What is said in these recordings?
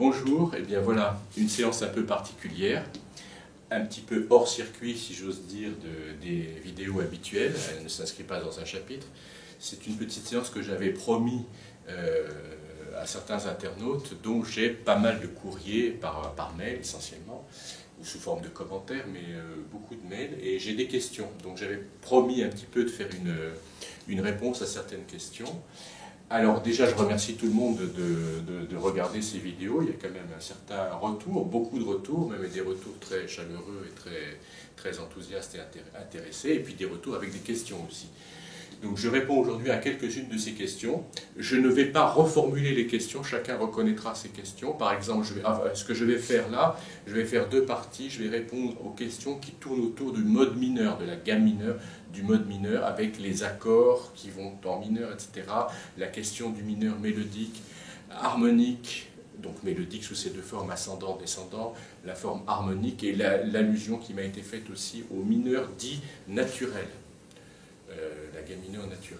Bonjour, et bien voilà, une séance un peu particulière, un petit peu hors circuit, si j'ose dire, des vidéos habituelles. Elle ne s'inscrit pas dans un chapitre. C'est une petite séance que j'avais promis à certains internautes, dont j'ai pas mal de courriers par mail essentiellement, ou sous forme de commentaires, mais beaucoup de mails, et j'ai des questions. Donc j'avais promis un petit peu de faire une réponse à certaines questions. Alors déjà, je remercie tout le monde de regarder ces vidéos. Il y a quand même un certain retour, beaucoup de retours, même des retours très chaleureux et très enthousiastes et intéressés, et puis des retours avec des questions aussi. Donc je réponds aujourd'hui à quelques-unes de ces questions. Je ne vais pas reformuler les questions, chacun reconnaîtra ses questions. Par exemple, ce que je vais faire là, je vais faire deux parties. Je vais répondre aux questions qui tournent autour du mode mineur, de la gamme mineure, du mode mineur, avec les accords qui vont en mineur, etc. La question du mineur mélodique, harmonique, donc mélodique sous ses deux formes, ascendant, descendant, la forme harmonique, et l'allusion qui m'a été faite aussi au mineur dit naturel. La gamme mineure naturelle.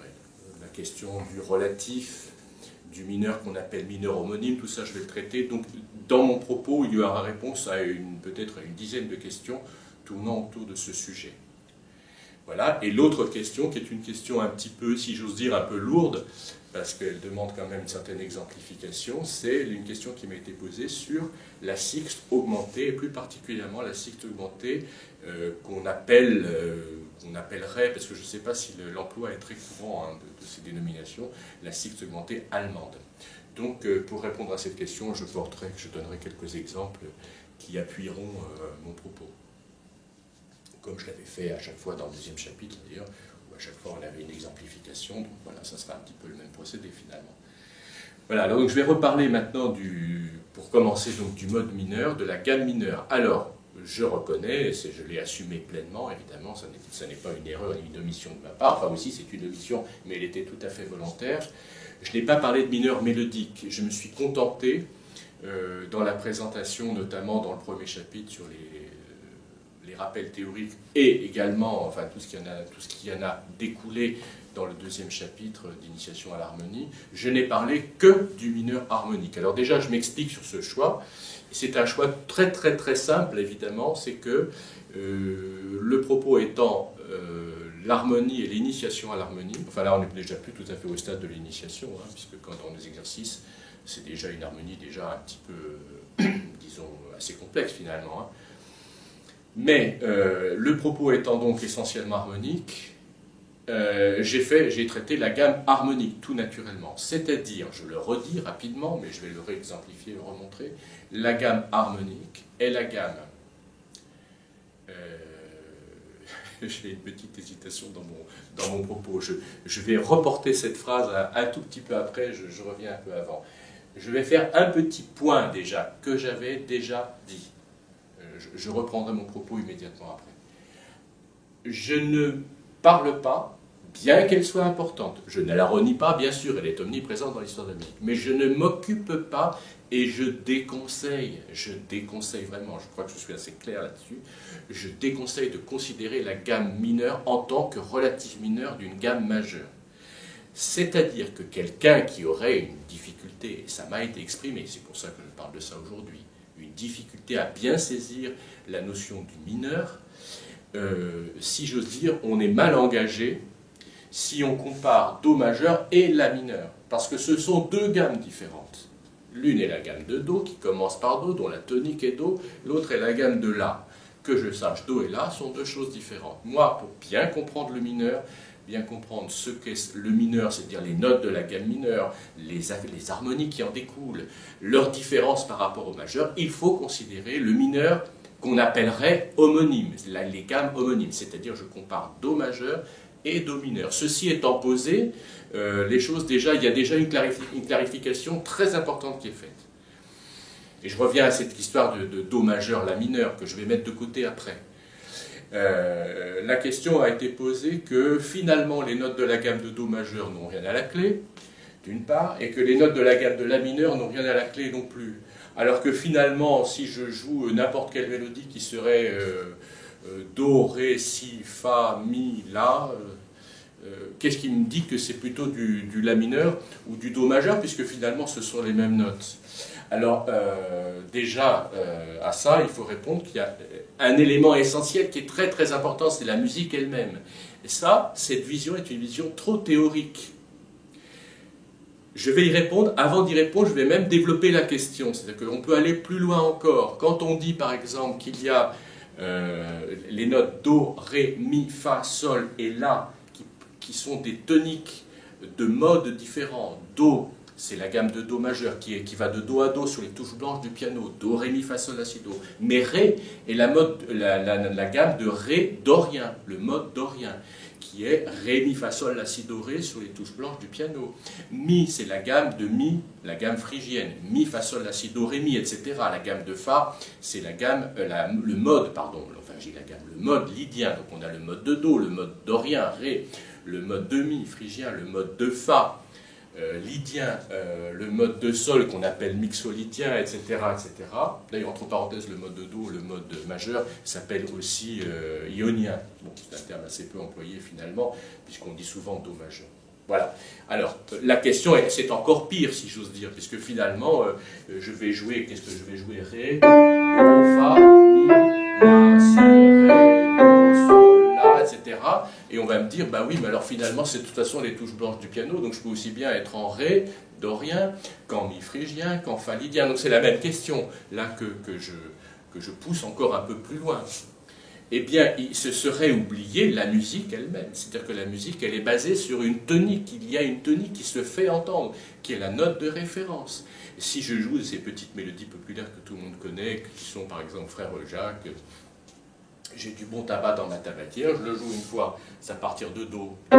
La question du relatif, du mineur qu'on appelle mineur homonyme, tout ça je vais le traiter. Donc dans mon propos, il y aura réponse à peut-être une dizaine de questions tournant autour de ce sujet. Voilà. Et l'autre question, qui est une question un petit peu, si j'ose dire, un peu lourde, parce qu'elle demande quand même une certaine exemplification, c'est une question qui m'a été posée sur la sixte augmentée, et plus particulièrement la sixte augmentée qu'on appellerait, parce que je ne sais pas si l'emploi est très courant de ces dénominations, la sixte augmentée allemande. Donc pour répondre à cette question, je donnerai quelques exemples qui appuieront mon propos. Comme je l'avais fait à chaque fois dans le deuxième chapitre d'ailleurs, où à chaque fois on avait une exemplification, donc voilà, ça sera un petit peu le même procédé finalement. Voilà, alors donc je vais reparler maintenant pour commencer donc du mode mineur, de la gamme mineure. Alors, je reconnais, je l'ai assumé pleinement, évidemment, ça n'est pas une erreur ni une omission de ma part, enfin aussi c'est une omission, mais elle était tout à fait volontaire. Je n'ai pas parlé de mineur mélodique, je me suis contenté, dans la présentation, notamment dans le premier chapitre sur les rappels théoriques, et également enfin, tout ce qui en a découlé dans le deuxième chapitre d'initiation à l'harmonie, je n'ai parlé que du mineur harmonique. Alors déjà, je m'explique sur ce choix. C'est un choix très simple, évidemment, c'est que le propos étant l'harmonie et l'initiation à l'harmonie, enfin là on n'est déjà plus tout à fait au stade de l'initiation, hein, puisque quand dans les exercices, c'est déjà une harmonie déjà un petit peu, disons, assez complexe finalement. Hein. Mais le propos étant donc essentiellement harmonique, j'ai traité la gamme harmonique tout naturellement, c'est-à-dire, je le redis rapidement, mais je vais le réexemplifier, le remontrer, la gamme harmonique est la gamme, j'ai une petite hésitation dans mon propos, je vais reporter cette phrase un tout petit peu après, je reviens un peu avant. Je vais faire un petit point déjà, que j'avais déjà dit. Je reprendrai mon propos immédiatement après. Je ne parle pas, bien qu'elle soit importante, je ne la renie pas, bien sûr, elle est omniprésente dans l'histoire de la musique, mais je ne m'occupe pas et je déconseille vraiment, je crois que je suis assez clair là-dessus, je déconseille de considérer la gamme mineure en tant que relative mineure d'une gamme majeure. C'est-à-dire que quelqu'un qui aurait une difficulté, et ça m'a été exprimé, c'est pour ça que je parle de ça aujourd'hui, une difficulté à bien saisir la notion du mineur, si j'ose dire, on est mal engagé si on compare Do majeur et La mineur, parce que ce sont deux gammes différentes. L'une est la gamme de Do, qui commence par Do, dont la tonique est Do, l'autre est la gamme de La. Que je sache, Do et La sont deux choses différentes. Moi, pour bien comprendre le mineur, bien comprendre ce qu'est le mineur, c'est-à-dire les notes de la gamme mineure, les harmonies qui en découlent, leurs différences par rapport au majeur, il faut considérer le mineur qu'on appellerait homonyme, les gammes homonymes, c'est-à-dire je compare Do majeur et Do mineur. Ceci étant posé, les choses déjà, il y a déjà une clarification très importante qui est faite. Et je reviens à cette histoire de Do majeur, La mineur, que je vais mettre de côté après. La question a été posée que finalement les notes de la gamme de Do majeur n'ont rien à la clé, d'une part, et que les notes de la gamme de La mineur n'ont rien à la clé non plus. Alors que finalement, si je joue n'importe quelle mélodie qui serait Do, Ré, Si, Fa, Mi, La, qu'est-ce qui me dit que c'est plutôt du La mineur ou du Do majeur, puisque finalement ce sont les mêmes notes. Alors, déjà, à ça, il faut répondre qu'il y a un élément essentiel qui est très très important, c'est la musique elle-même. Et ça, cette vision est une vision trop théorique. Je vais y répondre. Avant d'y répondre, je vais même développer la question. C'est-à-dire qu'on peut aller plus loin encore. Quand on dit, par exemple, qu'il y a les notes Do, Ré, Mi, Fa, Sol et La, qui sont des toniques de modes différents. Do, c'est la gamme de Do majeur qui va de Do à Do sur les touches blanches du piano. Do, Ré, Mi, Fa, Sol, La, Si, Do. Mais Ré est la gamme de Ré dorien, le mode dorien, qui est Ré, Mi, Fa, Sol, La, Si, Do, Ré sur les touches blanches du piano. Mi, c'est la gamme de Mi, la gamme phrygienne. Mi, Fa, Sol, La, Si, Do, Ré, Mi, etc. La gamme de Fa, c'est la gamme, le mode, pardon, enfin j'ai la gamme, le mode lydien. Donc on a le mode de Do, le mode dorien, Ré, le mode de Mi, phrygien, le mode de Fa, lydien, le mode de Sol qu'on appelle mixolydien, etc. etc. D'ailleurs, entre parenthèses, le mode de Do, le mode majeur, s'appelle aussi ionien. Bon, c'est un terme assez peu employé finalement, puisqu'on dit souvent Do majeur. Voilà. Alors, la question, c'est encore pire, si j'ose dire, puisque finalement, je vais jouer, qu'est-ce que je vais jouer? Ré, Do, Fa, Mi, La, Si, Ré, Do, Sol, La, etc. Et on va me dire, bah oui, mais alors finalement, c'est de toute façon les touches blanches du piano, donc je peux aussi bien être en Ré, dorien, qu'en Mi phrygien, qu'en Fa lydien. Donc c'est la même question, là, que je pousse encore un peu plus loin. Eh bien, il se serait oublié la musique elle-même. C'est-à-dire que la musique, elle est basée sur une tonique. Il y a une tonique qui se fait entendre, qui est la note de référence. Et si je joue ces petites mélodies populaires que tout le monde connaît, qui sont par exemple Frère Jacques, j'ai du bon tabac dans ma tabatière, je le joue une fois, c'est à partir de Do. On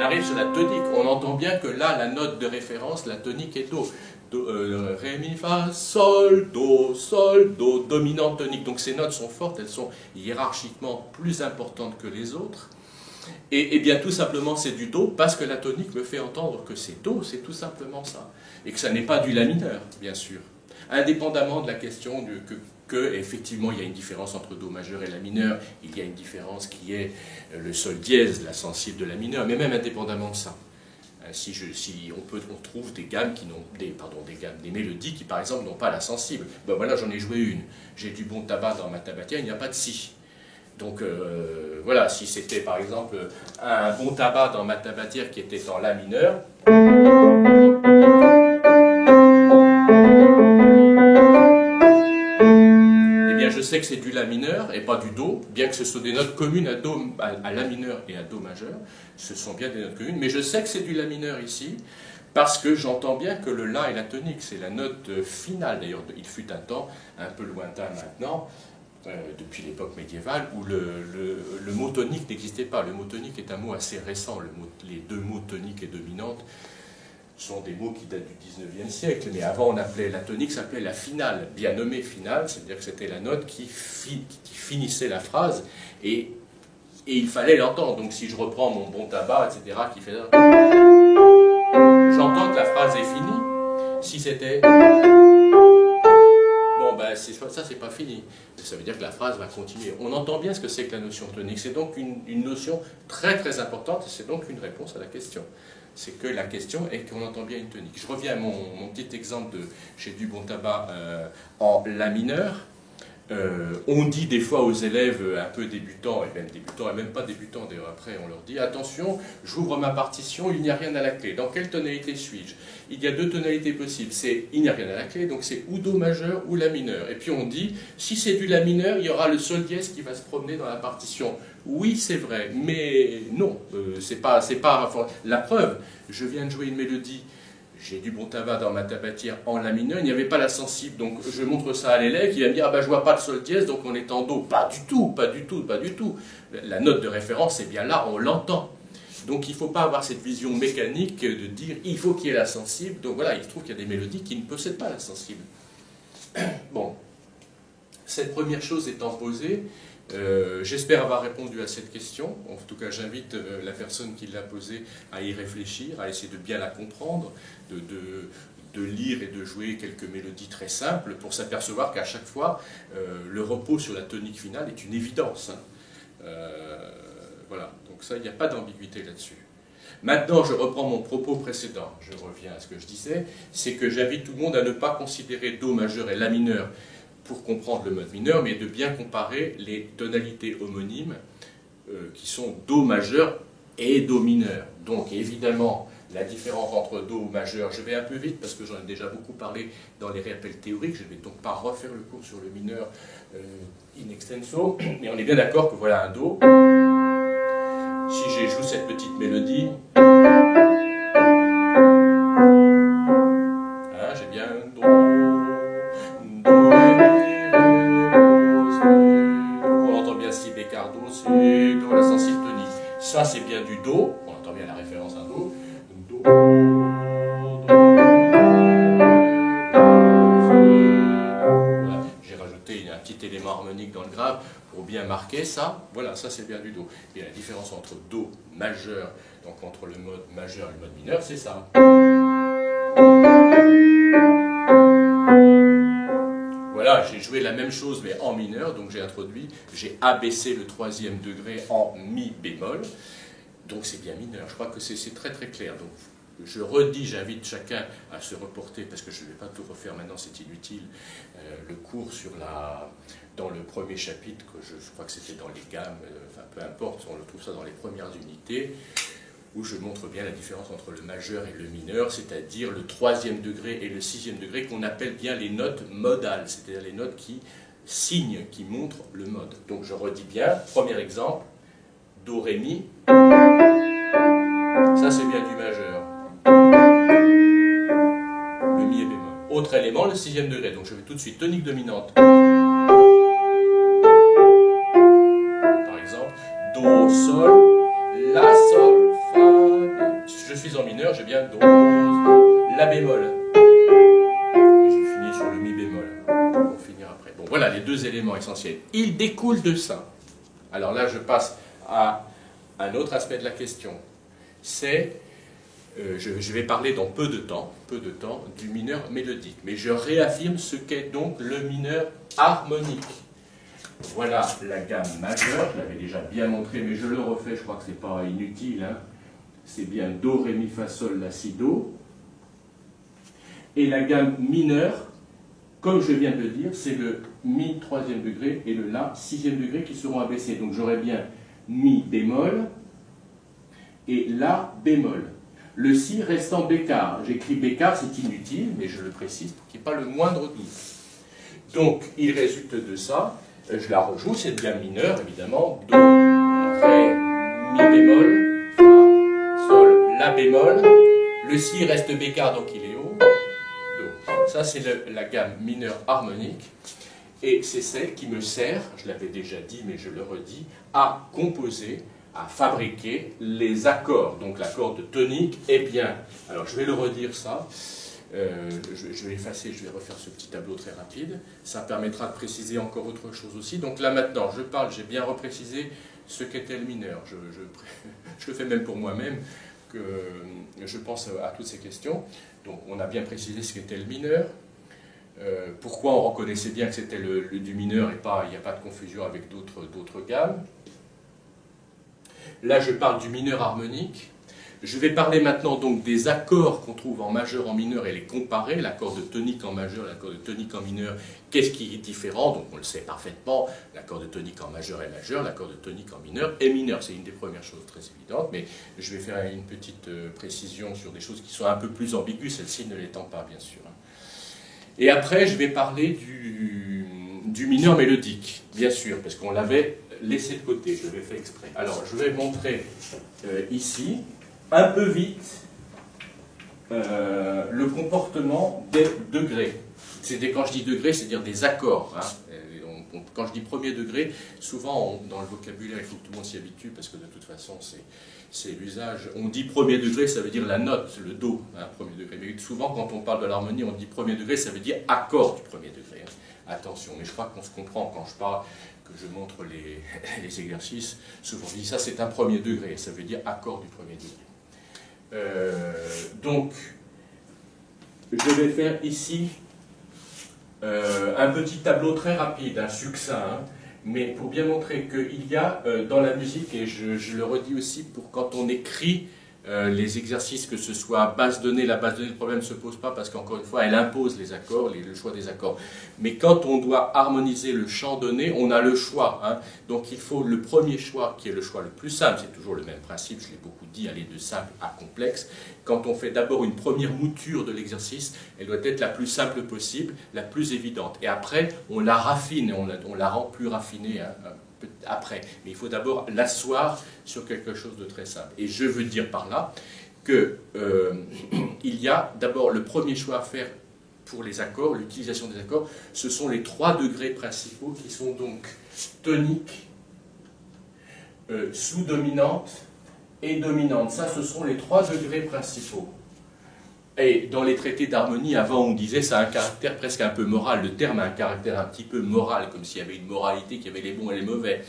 arrive sur la tonique, on entend bien que là, la note de référence, la tonique est Do. Ré, Mi, Fa, Sol, Do, dominante tonique. Donc ces notes sont fortes, elles sont hiérarchiquement plus importantes que les autres. Et bien tout simplement c'est du Do parce que la tonique me fait entendre que c'est Do, c'est tout simplement ça. Et que ça n'est pas du La mineur, bien sûr. Indépendamment de la question que effectivement il y a une différence entre Do majeur et La mineur, il y a une différence qui est le Sol dièse, la sensible de La mineur, mais même indépendamment de ça. On trouve des gammes qui n'ont des mélodies qui par exemple n'ont pas la sensible. Ben voilà, j'en ai joué une. J'ai du bon tabac dans ma tabatière, il n'y a pas de Si. Donc voilà, si c'était par exemple un bon tabac dans ma tabatière qui était en La mineur, eh bien je sais que c'est du La mineur et pas du Do, bien que ce soit des notes communes à La mineur et à Do majeur, ce sont bien des notes communes, mais je sais que c'est du La mineur ici, parce que j'entends bien que le La est la tonique, c'est la note finale. D'ailleurs, il fut un temps, un peu lointain maintenant, depuis l'époque médiévale, où le mot tonique n'existait pas. Le mot tonique est un mot assez récent. Les deux mots tonique et dominante sont des mots qui datent du 19e siècle, mais avant on appelait la tonique, s'appelait la finale, bien nommée finale, c'est-à-dire que c'était la note qui finissait la phrase, et il fallait l'entendre. Donc si je reprends mon bon tabac, etc., qui fait... J'entends que la phrase est finie. Si c'était... Bon, ben, ça, c'est pas fini. Ça veut dire que la phrase va continuer. On entend bien ce que c'est que la notion tonique. C'est donc une notion très très importante, et c'est donc une réponse à la question. C'est que la question est qu'on entend bien une tonique. Je reviens à mon petit exemple de chez du bon tabac en La mineur. On dit des fois aux élèves un peu débutants, et même pas débutants d'ailleurs, après on leur dit attention, j'ouvre ma partition, il n'y a rien à la clé. Dans quelle tonalité suis-je? Il y a deux tonalités possibles, c'est il n'y a rien à la clé, donc c'est ou Do majeur ou La mineur. Et puis on dit, si c'est du La mineur, il y aura le Sol dièse qui va se promener dans la partition. Oui, c'est vrai, mais non, c'est pas la preuve. Je viens de jouer une mélodie. J'ai du bon tabac dans ma tabatière en La mineur, il n'y avait pas la sensible, donc je montre ça à l'élève, il va me dire, ah ben je vois pas de Sol dièse, donc on est en Do. Pas du tout, pas du tout, pas du tout. La note de référence, c'est bien là, on l'entend. Donc il ne faut pas avoir cette vision mécanique de dire, il faut qu'il y ait la sensible, donc voilà, il se trouve qu'il y a des mélodies qui ne possèdent pas la sensible. Bon, cette première chose étant posée, j'espère avoir répondu à cette question. En tout cas, j'invite la personne qui l'a posée à y réfléchir, à essayer de bien la comprendre, de lire et de jouer quelques mélodies très simples pour s'apercevoir qu'à chaque fois, le repos sur la tonique finale est une évidence. Hein. Voilà, donc ça, il n'y a pas d'ambiguïté là-dessus. Maintenant, je reprends mon propos précédent, je reviens à ce que je disais, c'est que j'invite tout le monde à ne pas considérer Do majeur et La mineur pour comprendre le mode mineur, mais de bien comparer les tonalités homonymes qui sont Do majeur et Do mineur. Donc évidemment, la différence entre Do majeur, je vais un peu vite parce que j'en ai déjà beaucoup parlé dans les rappels théoriques, je ne vais donc pas refaire le cours sur le mineur in extenso, mais on est bien d'accord que voilà un Do. Si je joue cette petite mélodie, hein, j'ai bien un Do, Ré, Mi, Ré, Do, Si. On entend bien Si bécard Do, Si, Do, la sensible tonique. Ça c'est bien du Do, on entend bien la référence à un Do. Do, Do, voilà. J'ai rajouté un petit élément harmonique dans le grave pour bien marquer ça. Voilà, ça c'est bien du Do. Et la différence entre Do majeur, donc entre le mode majeur et le mode mineur, c'est ça. Voilà, j'ai joué la même chose mais en mineur, donc j'ai abaissé le troisième degré en mi bémol, donc c'est bien mineur. Je crois que c'est très très clair. Donc je redis, j'invite chacun à se reporter, parce que je ne vais pas tout refaire maintenant, c'est inutile, le cours dans le premier chapitre, que je crois que c'était dans les gammes, enfin peu importe, on le trouve ça dans les premières unités, où je montre bien la différence entre le majeur et le mineur, c'est-à-dire le troisième degré et le sixième degré, qu'on appelle bien les notes modales, c'est-à-dire les notes qui signent, qui montrent le mode. Donc je redis bien, premier exemple, Do, Ré, Mi, ça c'est bien du majeur. Le Mi est bémol. Autre élément, le sixième degré, donc je vais tout de suite tonique dominante. Par exemple, Do, Sol, La, Sol, Fa, Mi. Si je suis en mineur, j'ai bien Do, La bémol. Et je finis sur le Mi bémol. On finira après. Bon, voilà les deux éléments essentiels. Il découle de ça. Alors là, je passe à un autre aspect de la question. C'est, je vais parler dans peu de temps, du mineur mélodique. Mais je réaffirme ce qu'est donc le mineur harmonique. Voilà la gamme majeure, je l'avais déjà bien montré, mais je le refais, je crois que ce n'est pas inutile. Hein. C'est bien Do, Ré, Mi, Fa, Sol, La, Si, Do. Et la gamme mineure, comme je viens de le dire, c'est le Mi troisième degré et le La sixième degré qui seront abaissés. Donc j'aurai bien Mi bémol et La bémol. Le Si restant bécard. J'écris bécard, c'est inutile, mais je le précise pour qu'il n'y ait pas le moindre doute. Donc il résulte de ça, je la rejoue, cette gamme mineure, évidemment, Do, Ré, Mi bémol, Fa, Sol, La bémol. Le Si reste bécard, donc il est haut. Do. Ça, c'est la gamme mineure harmonique. Et c'est celle qui me sert, je l'avais déjà dit, mais je le redis, à composer, à fabriquer les accords. Donc l'accord de tonique est bien. Alors je vais le redire ça. Je vais effacer, je vais refaire ce petit tableau très rapide. Ça permettra de préciser encore autre chose aussi. Donc là maintenant, je parle, j'ai bien reprécisé ce qu'était le mineur. Je le fais même pour moi-même, que je pense à toutes ces questions. Donc on a bien précisé ce qu'était le mineur. Pourquoi on reconnaissait bien que c'était le du mineur et il n'y a pas de confusion avec d'autres gammes. Là je parle du mineur harmonique. Je vais parler maintenant donc des accords qu'on trouve en majeur, en mineur et les comparer, l'accord de tonique en majeur, l'accord de tonique en mineur, qu'est-ce qui est différent? Donc on le sait parfaitement, l'accord de tonique en majeur est majeur, l'accord de tonique en mineur est mineur, c'est une des premières choses très évidentes, mais je vais faire une petite précision sur des choses qui sont un peu plus ambiguës, celle-ci ne l'étant pas bien sûr. Et après je vais parler du mineur mélodique, bien sûr, parce qu'on l'avait laissé de côté, je l'ai fait exprès. Alors je vais montrer ici, un peu vite, le comportement des degrés. Quand je dis degrés, c'est-à-dire des accords. Hein. Quand je dis premier degré, souvent dans le vocabulaire, il faut que tout le monde s'y habitue, parce que de toute façon, c'est l'usage. On dit premier degré, ça veut dire la note, le Do, hein, premier degré. Mais souvent, quand on parle de l'harmonie, on dit premier degré, ça veut dire accord du premier degré. Hein. Attention, mais je crois qu'on se comprend quand je parle, que je montre les exercices. Souvent, on dit ça, c'est un premier degré, ça veut dire accord du premier degré. Donc, je vais faire ici un petit tableau très rapide, un succinct. Hein. mais pour bien montrer qu'il y a dans la musique, et je le redis aussi pour quand on écrit les exercices, que ce soit base donnée, la base donnée, le problème ne se pose pas parce qu'encore une fois, elle impose les accords, le choix des accords. Mais quand on doit harmoniser le chant donné, on a le choix. Hein. Donc il faut le premier choix, qui est le choix le plus simple, c'est toujours le même principe, je l'ai beaucoup dit, aller de simple à complexe. Quand on fait d'abord une première mouture de l'exercice, elle doit être la plus simple possible, la plus évidente. Et après, on la raffine, on la rend plus raffinée, hein, après. Mais il faut d'abord l'asseoir sur quelque chose de très simple. Et je veux dire par là que il y a d'abord le premier choix à faire pour les accords, l'utilisation des accords, ce sont les 3 degrés principaux qui sont donc tonique, sous-dominante et dominante. Ça, ce sont les 3 degrés principaux. Et dans les traités d'harmonie, avant, on disait ça a un caractère presque un peu moral. Le terme a un caractère un petit peu moral, comme s'il y avait une moralité, qu'il y avait les bons et les mauvais.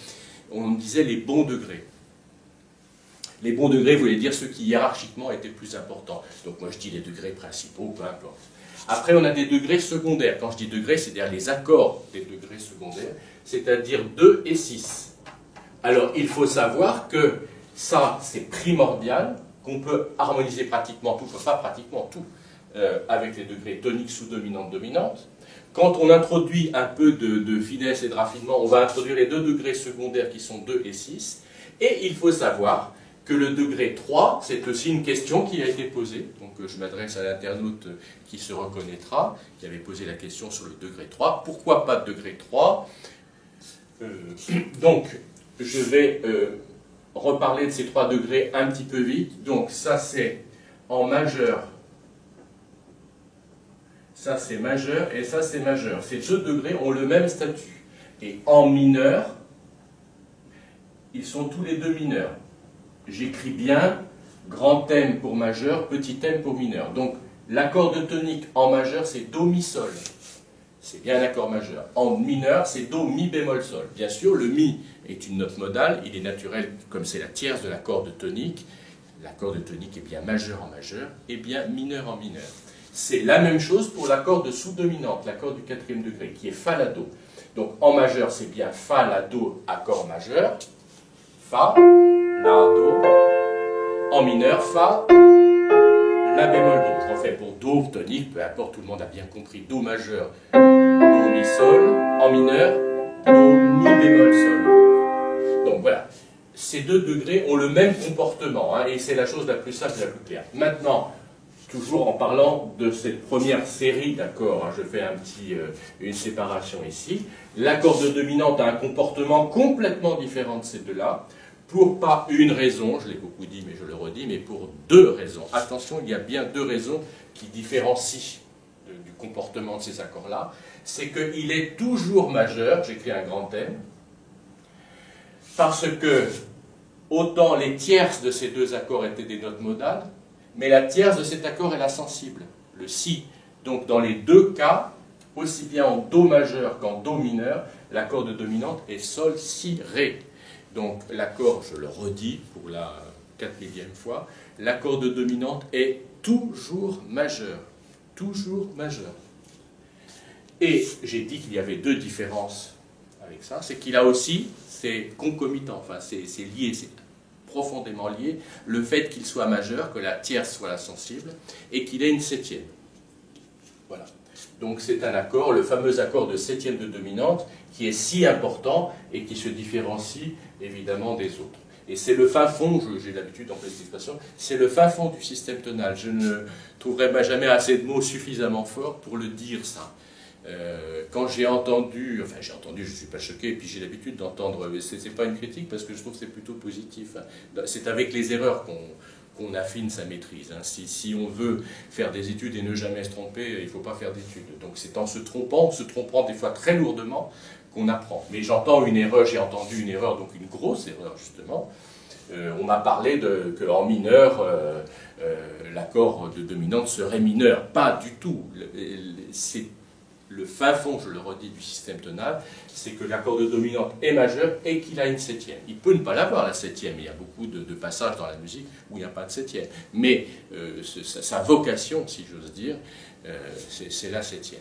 On disait les bons degrés. Les bons degrés voulaient dire ceux qui hiérarchiquement étaient plus importants. Donc moi je dis les degrés principaux, peu importe. Après on a des degrés secondaires. Quand je dis degrés, c'est-à-dire les accords des degrés secondaires, c'est-à-dire 2 et 6. Alors il faut savoir que ça c'est primordial, qu'on peut harmoniser pratiquement tout, pas pratiquement tout, avec les degrés tonique, sous-dominante, dominante. Quand on introduit un peu de finesse et de raffinement, on va introduire les 2 degrés secondaires qui sont 2 et 6. Et il faut savoir que le degré 3, c'est aussi une question qui a été posée. Donc je m'adresse à l'internaute qui se reconnaîtra, qui avait posé la question sur le degré 3. Pourquoi pas de degré 3 Donc je vais reparler de ces 3 degrés un petit peu vite. Donc ça c'est en majeur, ça c'est majeur et ça c'est majeur. Ces 2 degrés ont le même statut. Et en mineur, ils sont tous les 2 mineurs. J'écris bien grand M pour majeur, petit m pour mineur. Donc l'accord de tonique en majeur c'est Do, Mi, Sol. C'est bien un accord majeur. En mineur, c'est Do, Mi, bémol, Sol. Bien sûr, le Mi est une note modale, il est naturel, comme c'est la tierce de l'accord de tonique. L'accord de tonique est bien majeur en majeur, et bien mineur en mineur. C'est la même chose pour l'accord de sous-dominante, l'accord du 4e degré, qui est Fa, La, Do. Donc en majeur, c'est bien Fa, La, Do, accord majeur. Fa, La, Do. En mineur, Fa, La bémol, Do. Je refais pour Do, tonique, peu importe, tout le monde a bien compris. Do majeur, Do, Mi, Sol. En mineur, Do, Mi, bémol, Sol. Donc voilà, ces 2 degrés ont le même comportement, hein, et c'est la chose la plus simple et la plus claire. Maintenant, toujours en parlant de cette première série d'accords, hein, je fais une séparation ici. L'accord de dominante a un comportement complètement différent de ces 2-là. Pour pas une raison, je l'ai beaucoup dit mais je le redis, mais pour 2 raisons. Attention, il y a bien 2 raisons qui différencient du comportement de ces accords-là. C'est qu'il est toujours majeur, j'écris un grand M, parce que autant les tierces de ces 2 accords étaient des notes modales, mais la tierce de cet accord est la sensible, le Si. Donc dans les 2 cas, aussi bien en Do majeur qu'en Do mineur, l'accord de dominante est Sol, Si, Ré. Donc l'accord, je le redis pour la 4000e fois, l'accord de dominante est toujours majeur. Toujours majeur. Et j'ai dit qu'il y avait 2 différences avec ça, c'est qu'il a aussi, c'est concomitant, enfin c'est lié, c'est profondément lié, le fait qu'il soit majeur, que la tierce soit la sensible, et qu'il ait une 7e. Voilà. Donc c'est un accord, le fameux accord de 7e de dominante, qui est si important et qui se différencie évidemment des autres. Et c'est le fin fond, j'ai l'habitude d'employer cette expression, c'est le fin fond du système tonal. Je ne trouverai jamais assez de mots suffisamment forts pour le dire ça. Quand j'ai entendu, je ne suis pas choqué, et puis j'ai l'habitude d'entendre, c'est pas une critique parce que je trouve que c'est plutôt positif. C'est avec les erreurs qu'on affine sa maîtrise. Hein. Si on veut faire des études et ne jamais se tromper, il ne faut pas faire d'études. Donc c'est en se trompant des fois très lourdement, qu'on apprend. Mais j'entends une erreur, j'ai entendu une erreur, donc une grosse erreur justement. On m'a parlé qu'en mineur, l'accord de dominante serait mineur. Pas du tout. C'est le fin fond, je le redis, du système tonal, c'est que l'accord de dominante est majeur et qu'il a une 7e. Il peut ne pas l'avoir, la 7e. Il y a beaucoup de passages dans la musique où il n'y a pas de 7e. Mais sa vocation, si j'ose dire, c'est la 7e.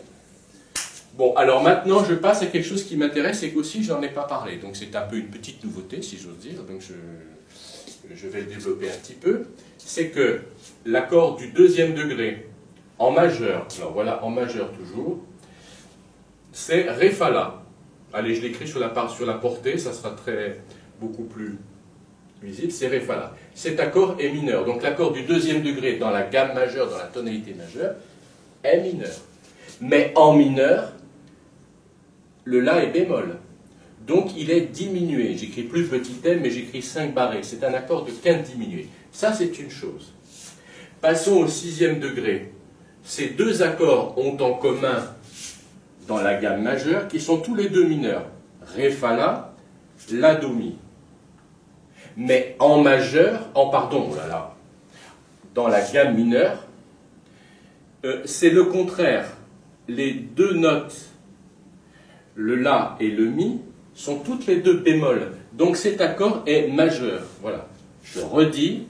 Bon, alors maintenant, je passe à quelque chose qui m'intéresse et qu'aussi, je n'en ai pas parlé. Donc, c'est un peu une petite nouveauté, si j'ose dire. Donc, je vais le développer un petit peu. C'est que l'accord du deuxième degré en majeur, alors voilà, en majeur toujours, c'est Ré, Fa, La. Allez, je l'écris sur la portée, ça sera beaucoup plus visible, c'est Ré, Fa, La. Cet accord est mineur. Donc, l'accord du deuxième degré dans la gamme majeure, dans la tonalité majeure, est mineur. Mais en mineur, le La est bémol. Donc il est diminué. J'écris plus petit m, mais j'écris 5 barrés. C'est un accord de quinte diminué. Ça, c'est une chose. Passons au sixième degré. Ces deux accords ont en commun, dans la gamme majeure, qui sont tous les deux mineurs. Ré, Fa, La, Do, Mi. Mais en majeur, dans la gamme mineure, c'est le contraire. Les deux notes, le La et le Mi, sont toutes les deux bémol. Donc cet accord est majeur. Voilà. Je redis,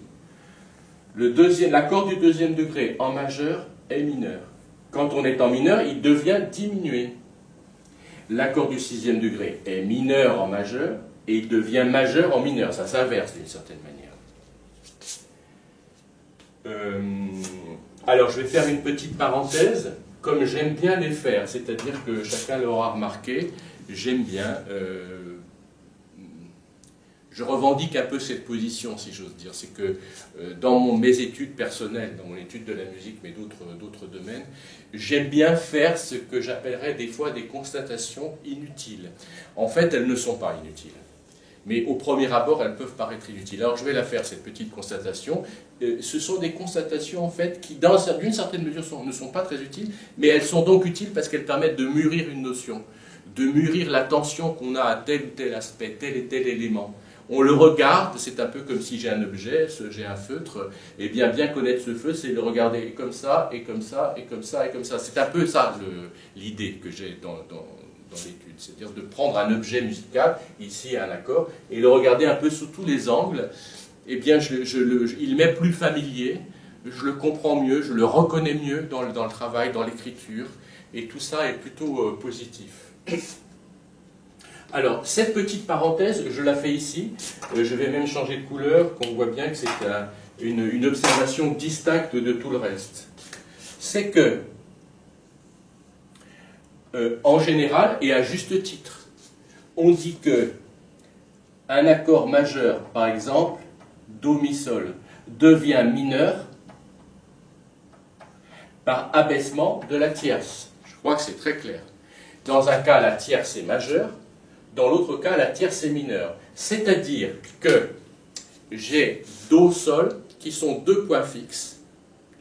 l'accord du deuxième degré en majeur est mineur. Quand on est en mineur, il devient diminué. L'accord du sixième degré est mineur en majeur et il devient majeur en mineur. Ça s'inverse d'une certaine manière. Alors je vais faire une petite parenthèse, comme j'aime bien les faire, c'est-à-dire que chacun l'aura remarqué, j'aime bien, je revendique un peu cette position, si j'ose dire. C'est que dans mes études personnelles, dans mon étude de la musique, mais d'autres domaines, j'aime bien faire ce que j'appellerais des fois des constatations inutiles. En fait, elles ne sont pas inutiles. Mais au premier abord, elles peuvent paraître inutiles. Alors je vais la faire, cette petite constatation. Ce sont des constatations, en fait, qui, d'une certaine mesure, ne sont pas très utiles, mais elles sont donc utiles parce qu'elles permettent de mûrir une notion, de mûrir l'attention qu'on a à tel ou tel aspect, tel et tel élément. On le regarde, c'est un peu comme si j'ai un objet, j'ai un feutre, et bien connaître ce feutre, c'est le regarder comme ça, et comme ça, et comme ça, et comme ça. C'est un peu ça l'idée que j'ai dans l'étude, c'est-à-dire de prendre un objet musical, ici un accord, et le regarder un peu sous tous les angles. Eh bien, il m'est plus familier, je le comprends mieux, je le reconnais mieux dans le travail, dans l'écriture, et tout ça est plutôt positif. Alors, cette petite parenthèse, je la fais ici, je vais même changer de couleur, qu'on voit bien que c'est une observation distincte de tout le reste. C'est que, en général, et à juste titre, on dit que un accord majeur, par exemple, Do, Mi, Sol, devient mineur par abaissement de la tierce. Je crois que c'est très clair. Dans un cas, la tierce est majeure, dans l'autre cas, la tierce est mineure. C'est-à-dire que j'ai Do, Sol, qui sont deux points fixes.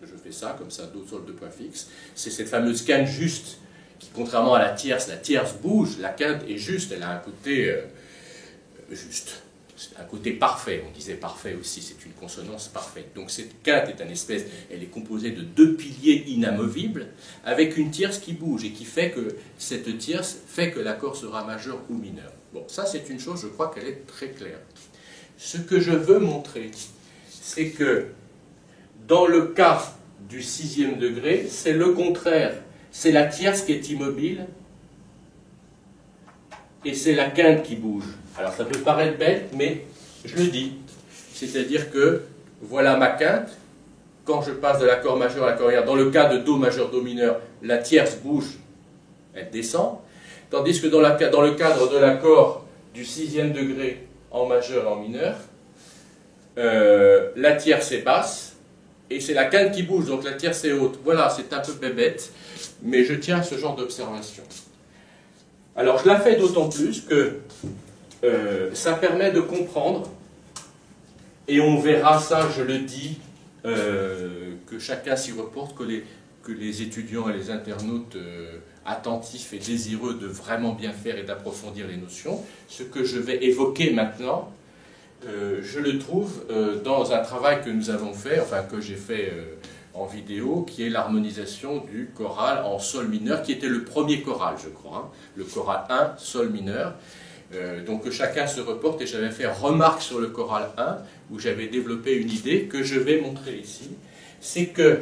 Je fais ça, comme ça, Do, Sol, deux points fixes. C'est cette fameuse quinte juste, qui, contrairement à la tierce bouge, la quinte est juste, elle a un côté juste. C'est un côté parfait, on disait parfait aussi, c'est une consonance parfaite. Donc cette quinte est une espèce, elle est composée de deux piliers inamovibles, avec une tierce qui bouge, et qui fait que cette tierce fait que l'accord sera majeur ou mineur. Bon, ça c'est une chose, je crois qu'elle est très claire. Ce que je veux montrer, c'est que dans le cas du sixième degré, c'est le contraire. C'est la tierce qui est immobile, et c'est la quinte qui bouge. Alors ça peut paraître bête, mais je le dis. C'est-à-dire que voilà ma quinte. Quand je passe de l'accord majeur à l'accord mineur, dans le cas de Do majeur, Do mineur, la tierce bouge, elle descend. Tandis que dans le cadre de l'accord du sixième degré en majeur et en mineur, la tierce est basse et c'est la quinte qui bouge, donc la tierce est haute. Voilà, c'est un peu bébête, mais je tiens à ce genre d'observation. Alors je la fais d'autant plus que ça permet de comprendre, et on verra ça, je le dis, que chacun s'y reporte, que les étudiants et les internautes attentifs et désireux de vraiment bien faire et d'approfondir les notions. Ce que je vais évoquer maintenant, je le trouve dans un travail que nous avons fait, enfin que j'ai fait en vidéo, qui est l'harmonisation du choral en sol mineur, qui était le premier choral, je crois, hein, le choral 1, sol mineur. Donc que chacun se reporte, et j'avais fait remarque sur le choral 1, où j'avais développé une idée que je vais montrer ici. C'est que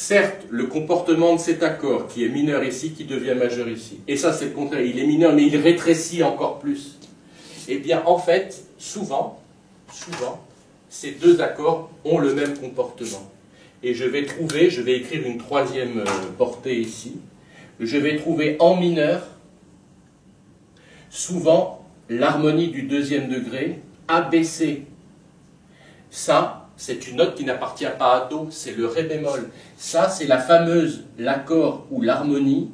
certes, le comportement de cet accord qui est mineur ici, qui devient majeur ici, et ça c'est le contraire, il est mineur mais il rétrécit encore plus, eh bien en fait, souvent, ces deux accords ont le même comportement. Et je vais écrire une troisième portée ici, je vais trouver en mineur, souvent, l'harmonie du deuxième degré, abaissée. Ça, c'est une note qui n'appartient pas à Do, c'est le Ré bémol. Ça, c'est l'accord ou l'harmonie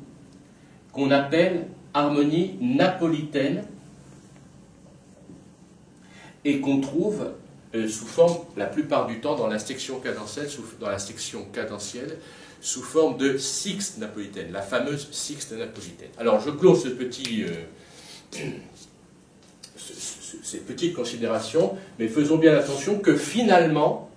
qu'on appelle harmonie napolitaine et qu'on trouve sous forme, la plupart du temps, dans la section cadentielle, sous forme de sixte napolitaine, la fameuse sixte napolitaine. Alors, je close ces petites considérations, mais faisons bien attention que finalement,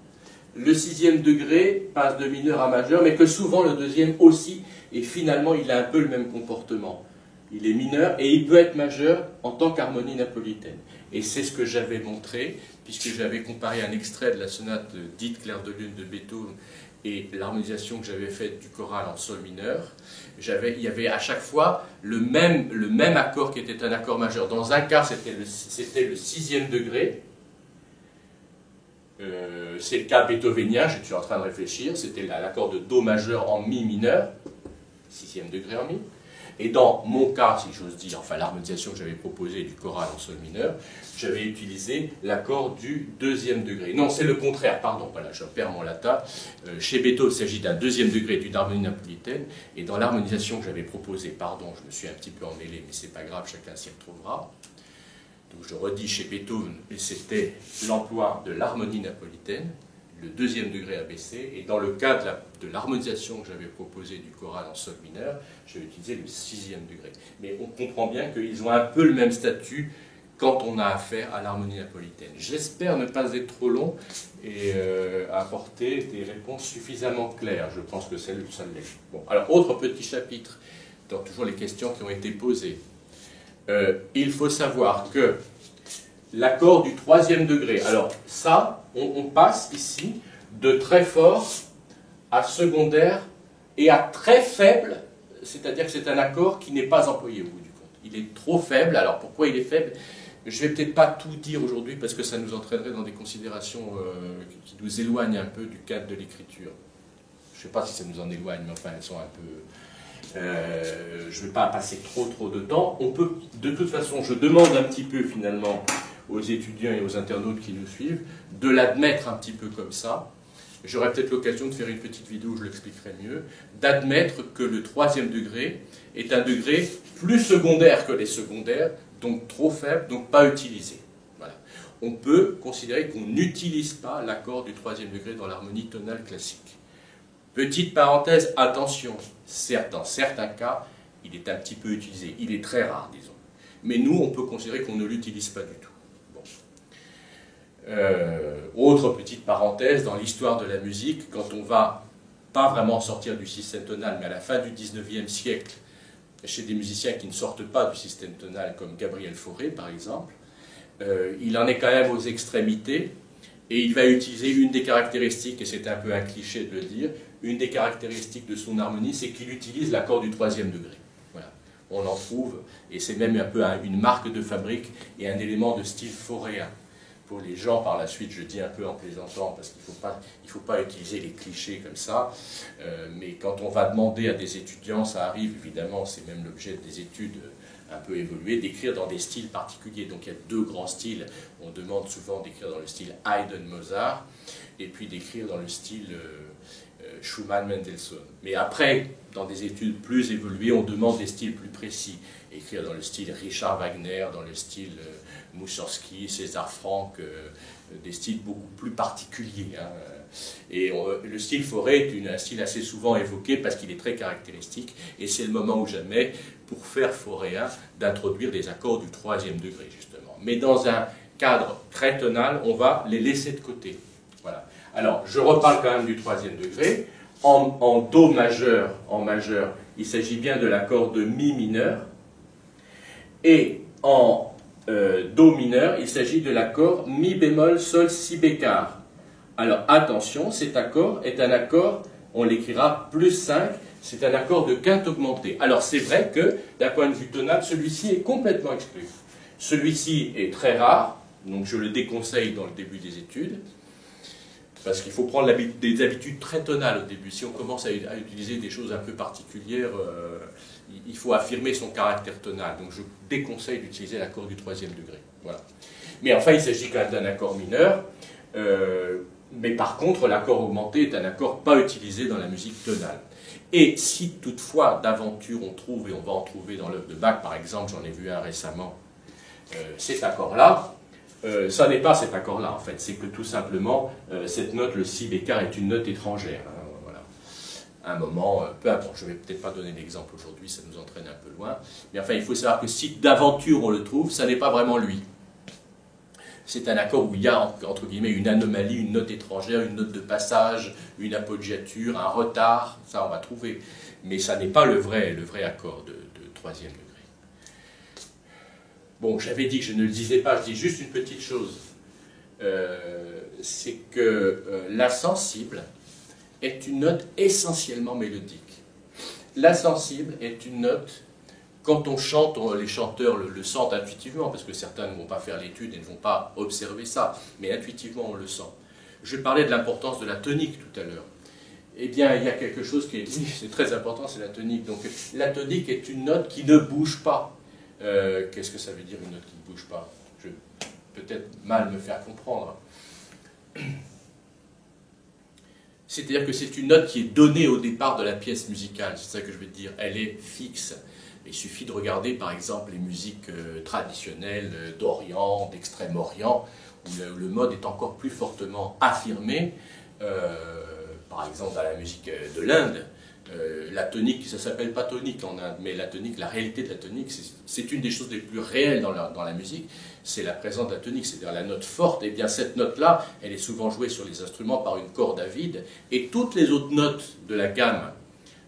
le sixième degré passe de mineur à majeur, mais que souvent le deuxième aussi, et finalement, il a un peu le même comportement. Il est mineur et il peut être majeur en tant qu'harmonie napolitaine. Et c'est ce que j'avais montré, puisque j'avais comparé un extrait de la sonate dite Clair de Lune de Beethoven et l'harmonisation que j'avais faite du choral en sol mineur. Il y avait à chaque fois le même accord qui était un accord majeur. Dans un cas, c'était le sixième degré. C'est le cas beethovénien, je suis en train de réfléchir. C'était l'accord de Do majeur en Mi mineur, sixième degré en Mi. Et dans mon cas, si j'ose dire, enfin l'harmonisation que j'avais proposée du choral en sol mineur, j'avais utilisé l'accord du deuxième degré. Non, c'est le contraire, pardon, voilà, je perds mon latin. Chez Beethoven, il s'agit d'un deuxième degré d'une harmonie napolitaine, et dans l'harmonisation que j'avais proposée, pardon, je me suis un petit peu emmêlé, mais c'est pas grave, chacun s'y retrouvera. Donc je redis, chez Beethoven, c'était l'emploi de l'harmonie napolitaine, le deuxième degré abaissé, et dans le cas de l'harmonisation que j'avais proposée du choral en sol mineur, j'avais utilisé le sixième degré. Mais on comprend bien qu'ils ont un peu le même statut quand on a affaire à l'harmonie napolitaine. J'espère ne pas être trop long et apporter des réponses suffisamment claires. Je pense que ça l'est. Bon, alors, autre petit chapitre, dans toujours les questions qui ont été posées. Il faut savoir que l'accord du troisième degré, alors ça, on passe ici de très fort à secondaire et à très faible, c'est-à-dire que c'est un accord qui n'est pas employé au bout du compte. Il est trop faible. Alors pourquoi il est faible? Je ne vais peut-être pas tout dire aujourd'hui parce que ça nous entraînerait dans des considérations qui nous éloignent un peu du cadre de l'écriture. Je ne sais pas si ça nous en éloigne, mais enfin elles sont un peu... je ne vais pas passer trop de temps. On peut, de toute façon, je demande un petit peu finalement aux étudiants et aux internautes qui nous suivent de l'admettre un petit peu comme ça. J'aurai peut-être l'occasion de faire une petite vidéo où je l'expliquerai mieux, d'admettre que le troisième degré est un degré plus secondaire que les secondaires, donc trop faible, donc pas utilisé. Voilà. On peut considérer qu'on n'utilise pas l'accord du troisième degré dans l'harmonie tonale classique. Petite parenthèse, attention, dans certains cas, il est un petit peu utilisé, il est très rare, disons. Mais nous, on peut considérer qu'on ne l'utilise pas du tout. Autre petite parenthèse, dans l'histoire de la musique, quand on va pas vraiment sortir du système tonal, mais à la fin du 19e siècle, chez des musiciens qui ne sortent pas du système tonal, comme Gabriel Fauré par exemple, il en est quand même aux extrémités, et il va utiliser une des caractéristiques, et c'est un peu un cliché de le dire, une des caractéristiques de son harmonie, c'est qu'il utilise l'accord du troisième degré. Voilà. On en trouve, et c'est même un peu une marque de fabrique et un élément de style fauréen. Pour les gens, par la suite, je dis un peu en plaisantant, parce qu'il ne faut pas utiliser les clichés comme ça, mais quand on va demander à des étudiants, ça arrive évidemment, c'est même l'objet des études un peu évoluées, d'écrire dans des styles particuliers. Donc il y a deux grands styles, on demande souvent d'écrire dans le style Haydn-Mozart, et puis d'écrire dans le style Schumann-Mendelssohn. Mais après, dans des études plus évoluées, on demande des styles plus précis, écrire dans le style Richard Wagner, dans le style Moussorgsky, César Franck, des styles beaucoup plus particuliers. Hein. Et le style Fauré est un style assez souvent évoqué parce qu'il est très caractéristique, et c'est le moment ou jamais, pour faire fauréen, d'introduire des accords du troisième degré, justement. Mais dans un cadre très tonal, on va les laisser de côté. Voilà. Alors, je reparle quand même du troisième degré. En Do majeur, il s'agit bien de l'accord de Mi mineur, et en Do mineur, il s'agit de l'accord Mi bémol Sol Si bécard. Alors attention, cet accord est un accord on l'écrira plus 5, c'est un accord de quinte augmentée. Alors c'est vrai que, d'un point de vue tonal, celui-ci est complètement exclu. Celui-ci est très rare, donc je le déconseille dans le début des études, parce qu'il faut prendre des habitudes très tonales au début. Si on commence à utiliser des choses un peu particulières, il faut affirmer son caractère tonal. Donc je déconseille d'utiliser l'accord du 3e degré. Voilà. Mais enfin, il s'agit quand même d'un accord mineur. Mais par contre, l'accord augmenté est un accord pas utilisé dans la musique tonale. Et si toutefois, d'aventure, on trouve, et on va en trouver dans l'œuvre de Bach, par exemple, j'en ai vu un récemment, cet accord-là, ça n'est pas cet accord-là, en fait. C'est que tout simplement, cette note, le si bécard, est une note étrangère. Hein, voilà. À un moment, peu importe, je ne vais peut-être pas donner l'exemple aujourd'hui, ça nous entraîne un peu loin. Mais enfin, il faut savoir que si d'aventure on le trouve, ça n'est pas vraiment lui. C'est un accord où il y a, entre guillemets, une anomalie, une note étrangère, une note de passage, une appoggiature, un retard, ça on va trouver. Mais ça n'est pas le vrai accord de 3e degré. Bon, j'avais dit que je ne le disais pas, je dis juste une petite chose. C'est que la sensible est une note essentiellement mélodique. La sensible est une note, quand on chante, les chanteurs le sentent intuitivement, parce que certains ne vont pas faire l'étude et ne vont pas observer ça, mais intuitivement on le sent. Je parlais de l'importance de la tonique tout à l'heure. Eh bien, il y a quelque chose qui est, oui, c'est très important, c'est la tonique. Donc, la tonique est une note qui ne bouge pas. Qu'est-ce que ça veut dire une note qui ne bouge pas? Je vais peut-être mal me faire comprendre. C'est-à-dire que c'est une note qui est donnée au départ de la pièce musicale, c'est ça que je veux dire, elle est fixe. Il suffit de regarder par exemple les musiques traditionnelles d'Orient, d'Extrême-Orient, où le mode est encore plus fortement affirmé. Par exemple dans la musique de l'Inde, la tonique, ça ne s'appelle pas tonique en Inde, mais la tonique, la réalité de la tonique, c'est une des choses les plus réelles dans la musique, c'est la présence de la tonique, c'est-à-dire la note forte. Et bien cette note-là, elle est souvent jouée sur les instruments par une corde à vide, et toutes les autres notes de la gamme,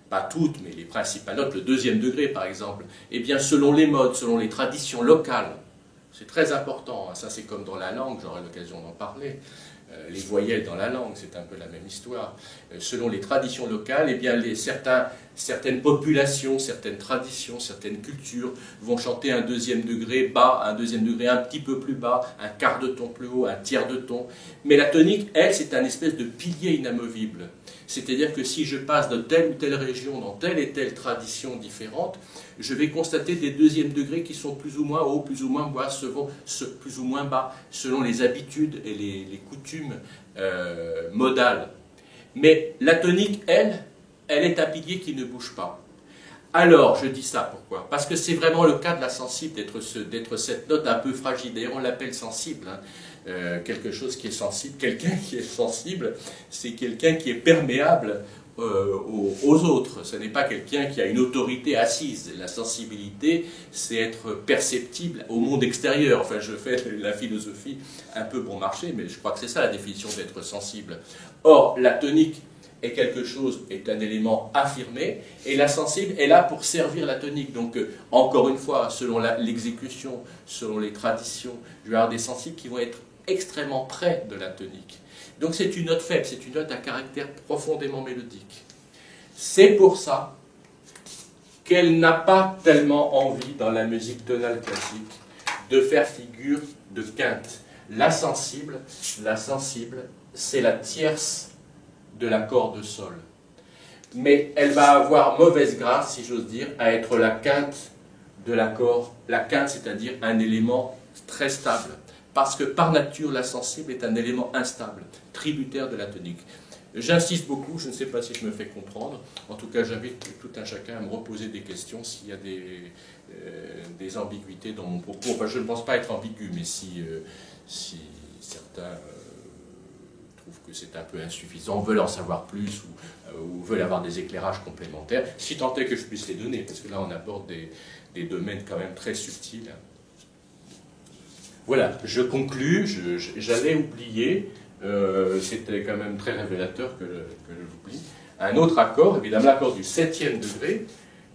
pas toutes, mais les principales notes, le 2e degré par exemple, et bien selon les modes, selon les traditions locales, c'est très important, ça c'est comme dans la langue, j'aurai l'occasion d'en parler, les voyelles dans la langue, c'est un peu la même histoire. Selon les traditions locales, eh bien certaines populations, certaines traditions, certaines cultures vont chanter un 2e degré bas, un 2e degré un petit peu plus bas, un quart de ton plus haut, un tiers de ton. Mais la tonique, elle, c'est un espèce de pilier inamovible. C'est-à-dire que si je passe de telle ou telle région dans telle et telle tradition différente, je vais constater des 2e degrés qui sont plus ou moins hauts, plus ou moins bas, plus ou moins bas, selon les habitudes et les coutumes modales. Mais la tonique, elle est un pilier qui ne bouge pas. Alors, je dis ça pourquoi? Parce que c'est vraiment le cas de la sensible, d'être cette note un peu fragile. D'ailleurs, on l'appelle sensible. Hein. Quelque chose qui est sensible, quelqu'un qui est sensible, c'est quelqu'un qui est perméable aux autres. Ce n'est pas quelqu'un qui a une autorité assise. La sensibilité, c'est être perceptible au monde extérieur. Enfin, je fais la philosophie un peu bon marché, mais je crois que c'est ça la définition d'être sensible. Or, la tonique est quelque chose, est un élément affirmé, et la sensible est là pour servir la tonique. Donc, encore une fois, selon l'exécution, selon les traditions, je vais avoir des sensibles qui vont être extrêmement près de la tonique. Donc c'est une note faible, c'est une note à caractère profondément mélodique. C'est pour ça qu'elle n'a pas tellement envie, dans la musique tonale classique, de faire figure de quinte. La sensible, c'est la tierce de l'accord de sol. Mais elle va avoir mauvaise grâce, si j'ose dire, à être la quinte de l'accord. La quinte, c'est-à-dire un élément très stable. Parce que par nature, la sensible est un élément instable, tributaire de la tonique. J'insiste beaucoup, je ne sais pas si je me fais comprendre. En tout cas, j'invite tout un chacun à me reposer des questions s'il y a des ambiguïtés dans mon propos. Enfin, je ne pense pas être ambigu, mais si certains trouvent que c'est un peu insuffisant, veulent en savoir plus ou veulent avoir des éclairages complémentaires, si tant est que je puisse les donner, parce que là, on aborde des domaines quand même très subtils. Voilà, je conclus, j'avais oublié, c'était quand même très révélateur que je l'oublie, un autre accord, évidemment l'accord du 7e degré,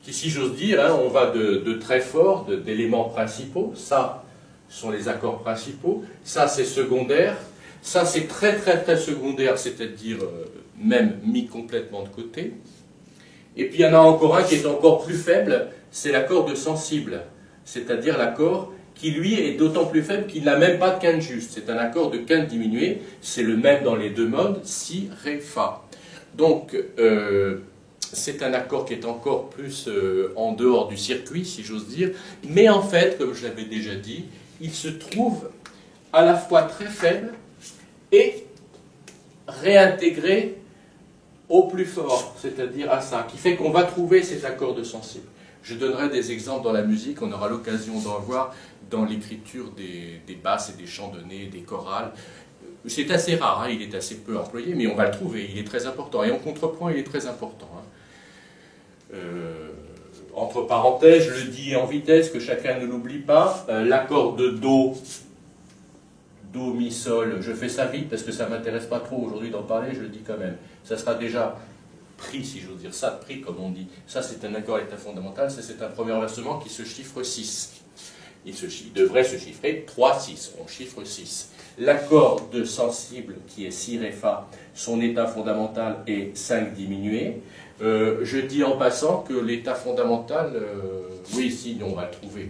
qui, si j'ose dire, hein, on va de très fort, d'éléments principaux, ça sont les accords principaux, ça c'est secondaire, Ça, c'est très très très secondaire, c'est-à-dire même mis complètement de côté. Et puis il y en a encore un qui est encore plus faible, c'est l'accord de sensible, c'est-à-dire l'accord qui lui est d'autant plus faible qu'il n'a même pas de quinte juste. C'est un accord de quinte diminuée, c'est le même dans les deux modes, si, ré, fa. Donc c'est un accord qui est encore plus en dehors du circuit, si j'ose dire, mais en fait, comme je l'avais déjà dit, il se trouve à la fois très faible et réintégré au plus fort, c'est-à-dire à ça, qui fait qu'on va trouver cet accord de sensible. Je donnerai des exemples dans la musique, on aura l'occasion d'en voir dans l'écriture des basses et des chants donnés, des chorales. C'est assez rare, hein, il est assez peu employé, mais on va le trouver, il est très important. Et en contrepoint, il est très important. Hein. Entre parenthèses, je le dis en vitesse, que chacun ne l'oublie pas, l'accord de Do, Do, Mi, Sol, je fais ça vite parce que ça ne m'intéresse pas trop aujourd'hui d'en parler, je le dis quand même. Ça sera déjà pris, si j'ose dire ça, pris comme on dit. Ça, c'est un accord à l'état fondamental, ça, c'est un premier renversement qui se chiffre 6. Il devrait se chiffrer 3, 6, on chiffre 6. L'accord de sensible, qui est Si, Ré, Fa, son état fondamental est 5 diminué. Je dis en passant que l'état fondamental, oui, si, on va le trouver,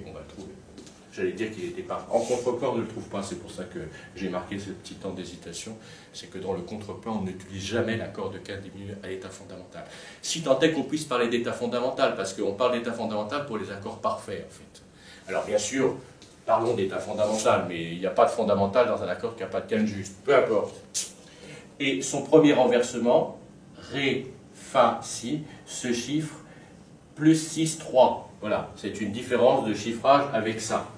J'allais dire qu'il n'était pas. En contrepoint, on ne le trouve pas, c'est pour ça que j'ai marqué ce petit temps d'hésitation. C'est que dans le contrepoint, on n'utilise jamais l'accord de quinte diminué à l'état fondamental. Si tant est qu'on puisse parler d'état fondamental, parce qu'on parle d'état fondamental pour les accords parfaits, en fait. Alors, bien sûr, parlons d'état fondamental, mais il n'y a pas de fondamental dans un accord qui n'a pas de quinte juste. Peu importe. Et son premier renversement, Ré, Fa, Si, se chiffre plus 6, 3. Voilà, c'est une différence de chiffrage avec ça.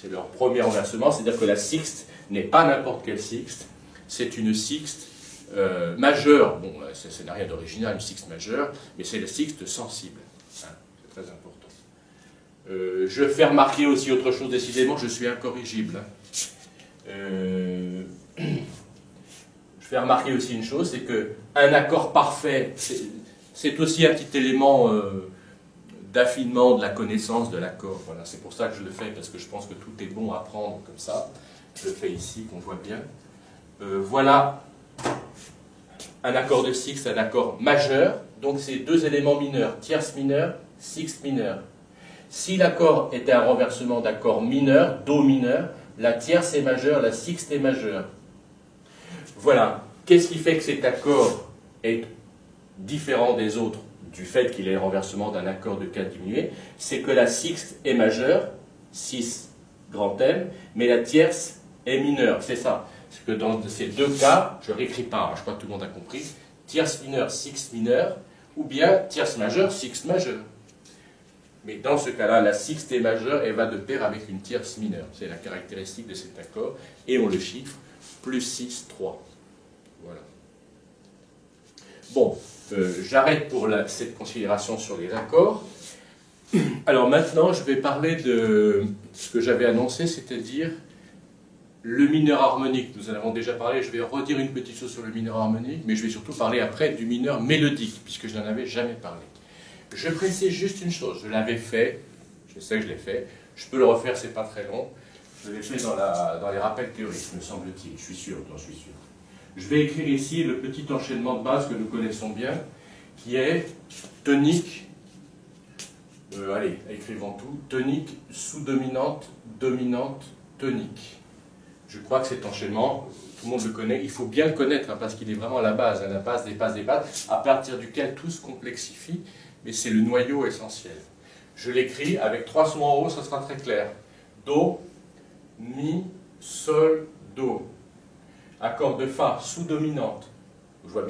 C'est leur premier renversement, c'est-à-dire que la sixte n'est pas n'importe quelle sixte, c'est une sixte majeure. Bon, ça n'a rien d'original, une sixte majeure, mais c'est la sixte sensible. Hein, c'est très important. Je fais remarquer aussi autre chose, décidément, je suis incorrigible. Je fais remarquer aussi une chose, c'est qu'un accord parfait, c'est aussi un petit élément d'affinement de la connaissance de l'accord. Voilà, c'est pour ça que je le fais, parce que je pense que tout est bon à prendre comme ça. Je le fais ici, qu'on voit bien. Voilà un accord de sixte, un accord majeur. Donc c'est deux éléments mineurs, tierce mineure, sixte mineure. Si l'accord était un renversement d'accord mineur, Do mineur, la tierce est majeure, la sixte est majeure. Voilà. Qu'est-ce qui fait que cet accord est différent des autres du fait qu'il est le renversement d'un accord de quinte diminué? C'est que la sixte est majeure, 6 grand M, mais la tierce est mineure. C'est ça. C'est que dans ces deux cas, je ne réécris pas, hein, je crois que tout le monde a compris, tierce mineure, sixte mineure, ou bien tierce majeure, sixte majeure. Mais dans ce cas-là, la sixte est majeure et va de pair avec une tierce mineure. C'est la caractéristique de cet accord. Et on le chiffre, plus 6, 3. Voilà. Bon, j'arrête pour cette considération sur les accords. Alors maintenant, je vais parler de ce que j'avais annoncé, c'est-à-dire le mineur harmonique. Nous en avons déjà parlé, je vais redire une petite chose sur le mineur harmonique, mais je vais surtout parler après du mineur mélodique, puisque je n'en avais jamais parlé. Je précise juste une chose, je l'avais fait, je sais que je l'ai fait, je peux le refaire, c'est pas très long, je l'ai fait dans les rappels théoriques, me semble-t-il, je suis sûr, j'en suis sûr. Je vais écrire ici le petit enchaînement de base que nous connaissons bien, qui est tonique, allez, écrivons tout, tonique, sous-dominante, dominante, tonique. Je crois que cet enchaînement, tout le monde le connaît, il faut bien le connaître, hein, parce qu'il est vraiment la base, hein, la base des bases des bases, à partir duquel tout se complexifie, mais c'est le noyau essentiel. Je l'écris avec 3 sons en haut, ça sera très clair. Do, Mi, Sol, Do. Accord de Fa, sous-dominante. On voit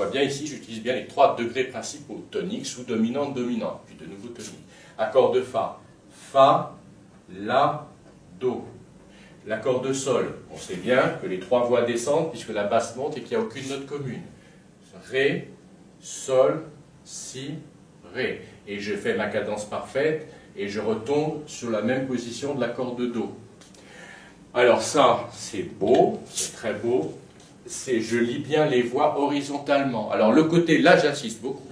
bien ici, j'utilise bien les 3 degrés principaux. Tonique, sous-dominante, dominante. Puis de nouveau tonique. Accord de Fa. Fa, La, Do. L'accord de Sol. On sait bien que les 3 voix descendent puisque la basse monte et qu'il n'y a aucune note commune. Ré, Sol, Si, Ré. Et je fais ma cadence parfaite et je retombe sur la même position de l'accord de Do. Alors ça, c'est beau, c'est très beau. Je lis bien les voix horizontalement. Alors le côté, là j'insiste beaucoup.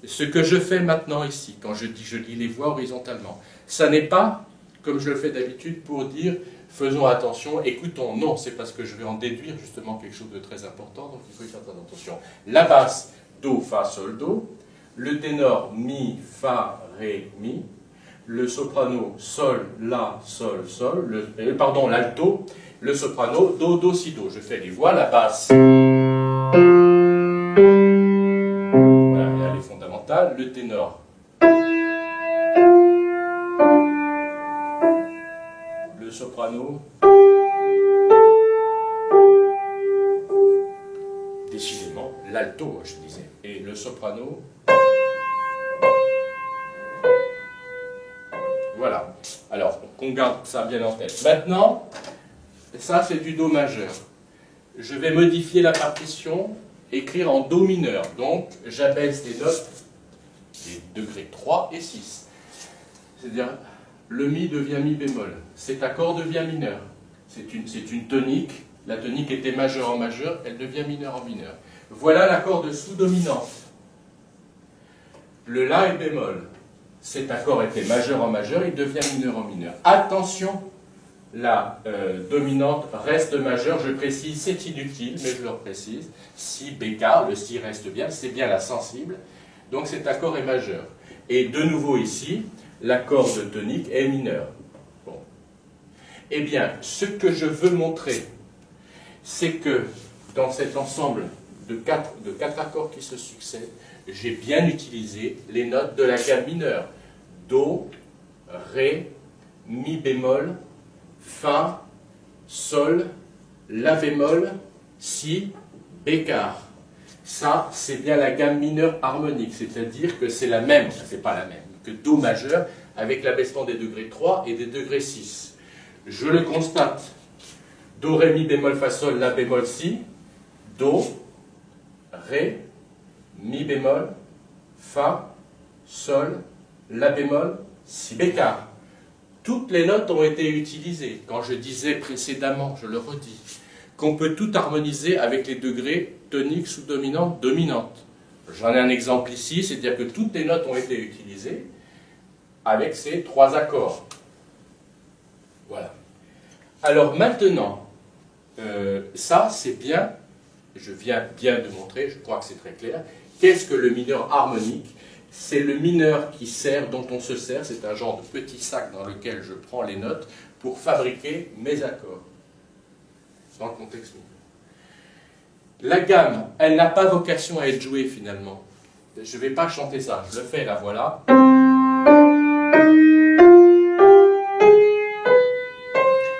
Ce que je fais maintenant ici, quand je dis je lis les voix horizontalement, ça n'est pas comme je le fais d'habitude, pour dire faisons attention, écoutons. Non, c'est parce que je vais en déduire justement quelque chose de très important, donc il faut y faire très attention. La basse, Do, Fa, Sol, Do. Le ténor, Mi, Fa, Ré, Mi. Le soprano, Sol, La, Sol, Sol. L'alto, le soprano, Do, Do, Si, Do. Je fais les voix, la basse. Voilà, elle est fondamentale. Le ténor. Le soprano. Décidément, l'alto, je disais. Et le soprano. Voilà. Alors, qu'on garde ça bien en tête. Maintenant, ça c'est du Do majeur. Je vais modifier la partition, écrire en Do mineur. Donc, j'abaisse les notes des degrés 3 et 6. C'est-à-dire, le Mi devient Mi bémol. Cet accord devient mineur. C'est une tonique. La tonique était majeure en majeur, elle devient mineure en mineur. Voilà l'accord de sous-dominante. Le La est bémol. Cet accord était majeur en majeur, il devient mineur en mineur. Attention, la dominante reste majeure, je précise, c'est inutile, mais je le précise. Si bécard, le Si reste bien, c'est bien la sensible. Donc cet accord est majeur. Et de nouveau ici, l'accord de tonique est mineur. Bon. Eh bien, ce que je veux montrer, c'est que dans cet ensemble de quatre accords qui se succèdent, j'ai bien utilisé les notes de la gamme mineure. Do, Ré, Mi bémol, Fa, Sol, La bémol, Si, bécard. Ça, c'est bien la gamme mineure harmonique, c'est-à-dire que c'est la même, c'est pas la même, que Do majeur avec l'abaissement des degrés 3 et des degrés 6. Je le constate. Do, Ré, Mi bémol, Fa, Sol, La bémol, Si, Do, Ré, Mi bémol, Fa, Sol, La bémol, Si bécard. Toutes les notes ont été utilisées. Quand je disais précédemment, je le redis, qu'on peut tout harmoniser avec les degrés tonique, sous-dominante, dominante. J'en ai un exemple ici, c'est-à-dire que toutes les notes ont été utilisées avec ces trois accords. Voilà. Alors maintenant, ça c'est bien, je viens bien de montrer, je crois que c'est très clair. Qu'est-ce que le mineur harmonique? C'est le mineur qui sert, dont on se sert, c'est un genre de petit sac dans lequel je prends les notes pour fabriquer mes accords, dans le contexte mineur. La gamme, elle n'a pas vocation à être jouée finalement. Je ne vais pas chanter ça, je le fais là, voilà.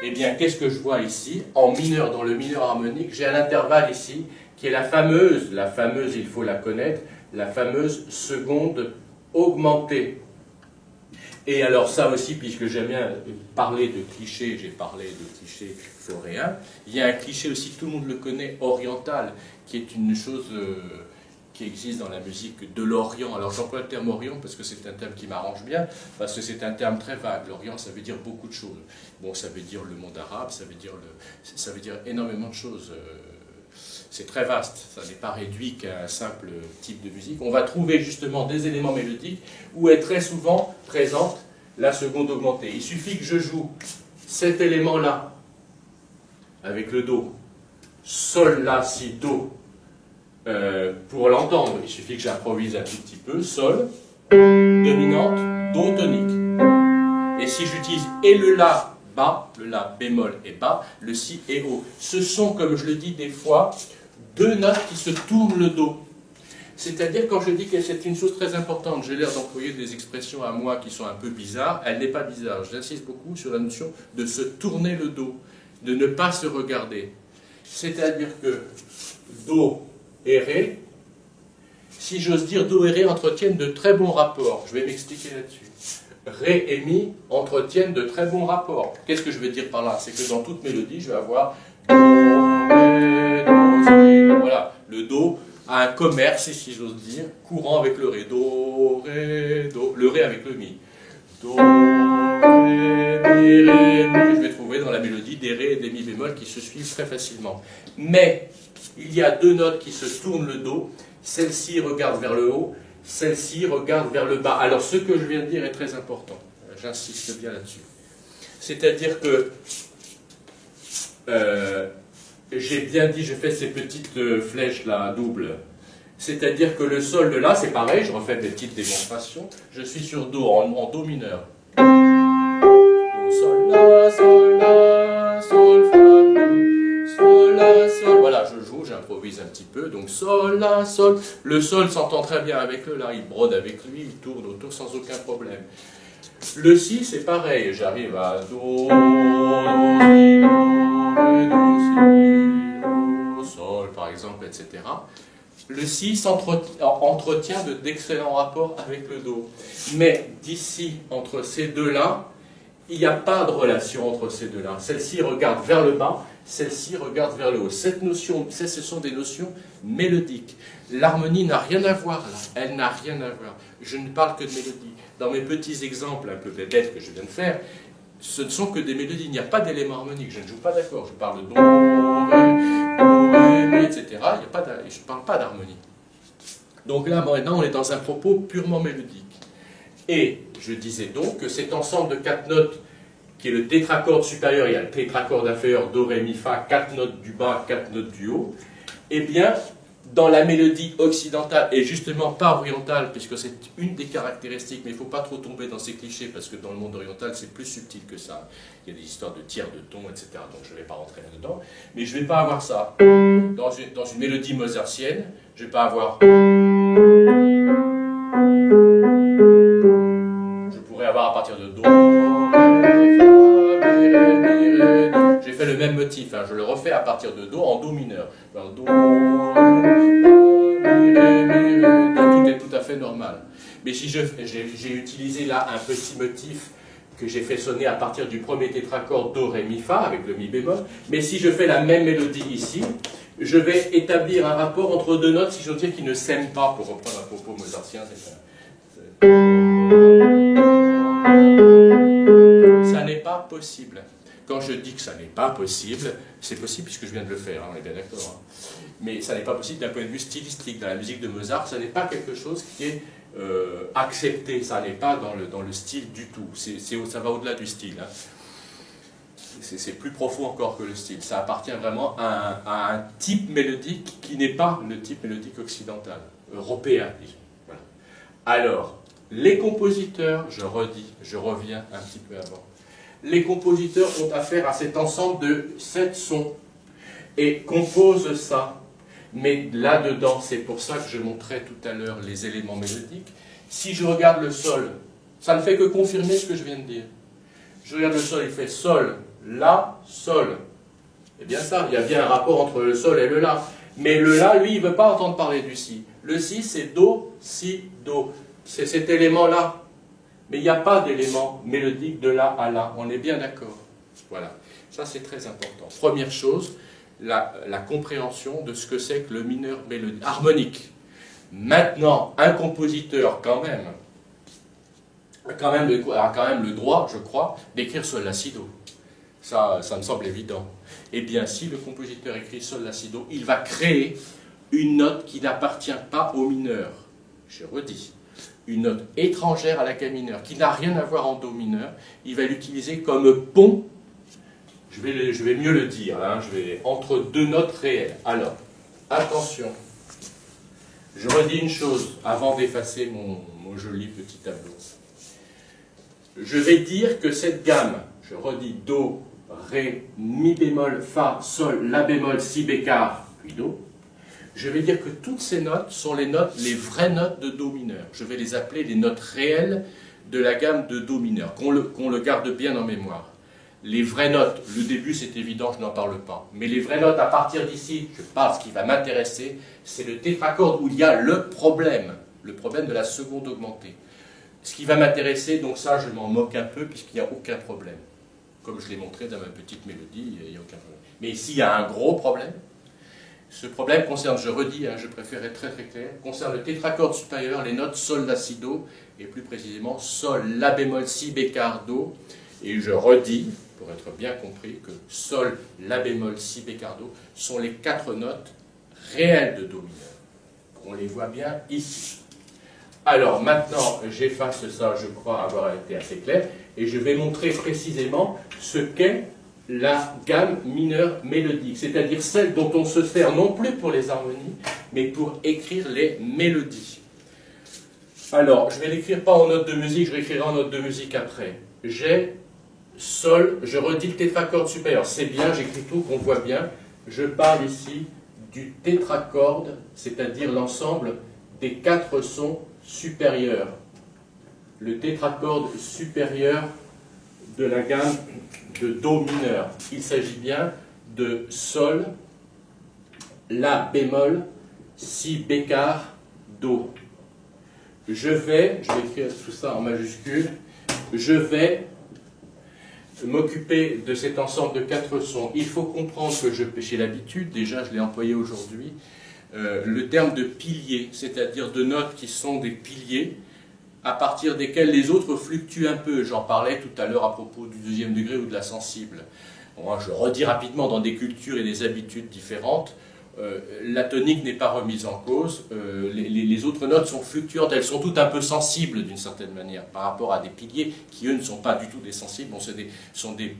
Eh bien, qu'est-ce que je vois ici? En mineur, dans le mineur harmonique, j'ai un intervalle ici, qui est la fameuse, il faut la connaître, la fameuse seconde augmentée. Et alors ça aussi, puisque j'aime bien parler de clichés, j'ai parlé de clichés floréens, il y a un cliché aussi, tout le monde le connaît, oriental, qui est une chose qui existe dans la musique de l'Orient. Alors j'emploie le terme Orient parce que c'est un terme qui m'arrange bien, parce que c'est un terme très vague. L'Orient, ça veut dire beaucoup de choses. Bon, ça veut dire le monde arabe, ça veut dire énormément de choses. C'est très vaste, ça n'est pas réduit qu'à un simple type de musique. On va trouver justement des éléments mélodiques où est très souvent présente la seconde augmentée. Il suffit que je joue cet élément-là avec le Do, Sol, La, Si, Do, pour l'entendre. Il suffit que j'improvise un tout petit peu, Sol, dominante, Do tonique. Et si j'utilise et le La bas, le La bémol est bas, le Si est haut. Ce sont, comme je le dis des fois, deux notes qui se tournent le dos. C'est-à-dire, quand je dis que c'est une chose très importante, j'ai l'air d'employer des expressions à moi qui sont un peu bizarres, elle n'est pas bizarre. J'insiste beaucoup sur la notion de se tourner le dos, de ne pas se regarder. C'est-à-dire que Do et Ré, si j'ose dire, Do et Ré entretiennent de très bons rapports. Je vais m'expliquer là-dessus. Ré et Mi entretiennent de très bons rapports. Qu'est-ce que je veux dire par là? C'est que dans toute mélodie, je vais avoir Do, Ré, Do, Si. Voilà, le Do a un commerce, si j'ose dire, courant avec le Ré. Do, Ré, Do. Le Ré avec le Mi. Do, Ré, Mi, Ré, Mi. Je vais trouver dans la mélodie des Ré et des Mi bémol qui se suivent très facilement. Mais il y a deux notes qui se tournent le dos. Celle-ci regarde vers le haut. Celle-ci regarde vers le bas. Alors, ce que je viens de dire est très important. J'insiste bien là-dessus. C'est-à-dire que j'ai bien dit, je fais ces petites flèches là, doubles. C'est-à-dire que le sol de là, c'est pareil, je refais des petites démonstrations. Je suis sur Do, en Do mineur. Do, sol, la, sol, la, sol, fa, mi, sol, la, sol. Voilà, je joue, j'improvise un petit peu. Donc sol, la, sol. Le sol s'entend très bien avec le la, il brode avec lui, il tourne autour sans aucun problème. Le si, c'est pareil, j'arrive à Do, si, Do, sol, par exemple, etc. Le si entretient d'excellents rapports avec le do. Mais d'ici, entre ces deux-là, il n'y a pas de relation entre ces deux-là. Celle-ci regarde vers le bas, celle-ci regarde vers le haut. Cette notion, ce sont des notions mélodiques. L'harmonie n'a rien à voir là, elle n'a rien à voir. Je ne parle que de mélodie. Dans mes petits exemples un peu bêtes que je viens de faire, ce ne sont que des mélodies, il n'y a pas d'éléments harmoniques, je ne joue pas d'accord, je parle de do, ré, mi, etc. Je ne parle pas d'harmonie. Donc là, maintenant, on est dans un propos purement mélodique. Et je disais donc que cet ensemble de 4 notes, qui est le tétracorde supérieur, il y a le tétracorde inférieur, do, ré, mi, fa, 4 notes du bas, 4 notes du haut, eh bien, dans la mélodie occidentale, et justement pas orientale, puisque c'est une des caractéristiques, mais il ne faut pas trop tomber dans ces clichés, parce que dans le monde oriental, c'est plus subtil que ça. Il y a des histoires de tiers de ton, etc., donc je ne vais pas rentrer là-dedans. Mais je ne vais pas avoir ça. Dans une mélodie mozartienne, je ne vais pas avoir... Je pourrais avoir à partir de do, ré, fa, mi, ré, do. J'ai fait le même motif, hein, je le refais à partir de do en do mineur. Alors, do, ré, mi, ré, do, tout est tout à fait normal. Mais si j'ai utilisé là un petit motif que j'ai fait sonner à partir du premier tétracorde do, ré, mi, fa avec le mi bémol, mais si je fais la même mélodie ici, je vais établir un rapport entre deux notes, si j'ose dire, qui ne s'aiment pas, pour reprendre un propos mozartien. Ça n'est pas possible. Quand je dis que ça n'est pas possible, c'est possible puisque je viens de le faire, hein, on est bien d'accord. Hein. Mais ça n'est pas possible d'un point de vue stylistique. Dans la musique de Mozart, ça n'est pas quelque chose qui est accepté, ça n'est pas dans le style du tout. Ça va au-delà du style. Hein. C'est plus profond encore que le style. Ça appartient vraiment à un type mélodique qui n'est pas le type mélodique occidental, européen, disons. Voilà. Alors, les compositeurs, je reviens un petit peu avant. Les compositeurs ont affaire à cet ensemble de 7 sons et composent ça. Mais là-dedans, c'est pour ça que je montrais tout à l'heure les éléments mélodiques. Si je regarde le sol, ça ne fait que confirmer ce que je viens de dire. Je regarde le sol, il fait sol, la, sol. Eh bien ça, il y a bien un rapport entre le sol et le la. Mais le la, lui, il ne veut pas entendre parler du si. Le si, c'est do, si, do. C'est cet élément-là. Mais il n'y a pas d'élément mélodique de là à là. On est bien d'accord. Voilà. Ça, c'est très important. Première chose, la compréhension de ce que c'est que le mineur mélodique, harmonique. Maintenant, un compositeur, quand même a quand même le droit, je crois, d'écrire sol la si do. Ça me semble évident. Eh bien, si le compositeur écrit sol la si do, il va créer une note qui n'appartient pas au mineur. Je redis. Une note étrangère à la gamme mineure, qui n'a rien à voir en do mineur, il va l'utiliser comme pont, je vais mieux le dire, hein, entre deux notes réelles. Alors, attention, je redis une chose avant d'effacer mon joli petit tableau. Je vais dire que cette gamme, je redis do, ré, mi bémol, fa, sol, la bémol, si bécard, puis do, je vais dire que toutes ces notes sont les vraies notes de do mineur. Je vais les appeler les notes réelles de la gamme de do mineur, qu'on le garde bien en mémoire. Les vraies notes, le début c'est évident, je n'en parle pas, mais les vraies notes à partir d'ici, je parle, ce qui va m'intéresser, c'est le tétracorde où il y a le problème de la seconde augmentée. Ce qui va m'intéresser, donc ça je m'en moque un peu puisqu'il n'y a aucun problème. Comme je l'ai montré dans ma petite mélodie, il n'y a aucun problème. Mais ici il y a un gros problème. Ce problème concerne, je redis, hein, je préfère être très très clair, concerne le tétracorde supérieur, les notes sol, la, si, do, et plus précisément sol, la bémol, si, bécard, do. Et je redis, pour être bien compris, que sol, la bémol, si, bécard, do sont les 4 notes réelles de do mineur. On les voit bien ici. Alors maintenant, j'efface ça, je crois avoir été assez clair, et je vais montrer précisément ce qu'est la gamme mineure mélodique, c'est-à-dire celle dont on se sert non plus pour les harmonies, mais pour écrire les mélodies. Alors, je vais l'écrire pas en note de musique, je l'écrirai en note de musique après. J'ai, sol, je redis le tétracorde supérieur, c'est bien, j'écris tout, qu'on voit bien. Je parle ici du tétracorde, c'est-à-dire l'ensemble des 4 sons supérieurs. Le tétracorde supérieur de la gamme de Do mineur. Il s'agit bien de Sol, La bémol, Si bécard, Do. Je vais écrire tout ça en majuscule, je vais m'occuper de cet ensemble de 4 sons. Il faut comprendre que j'ai l'habitude, déjà je l'ai employé aujourd'hui, le terme de pilier, c'est-à-dire de notes qui sont des piliers, à partir desquels les autres fluctuent un peu. J'en parlais tout à l'heure à propos du 2e degré ou de la sensible. Bon, je redis rapidement, dans des cultures et des habitudes différentes, la tonique n'est pas remise en cause, les autres notes sont fluctuantes, elles sont toutes un peu sensibles d'une certaine manière par rapport à des piliers qui eux ne sont pas du tout des sensibles, bon, sont des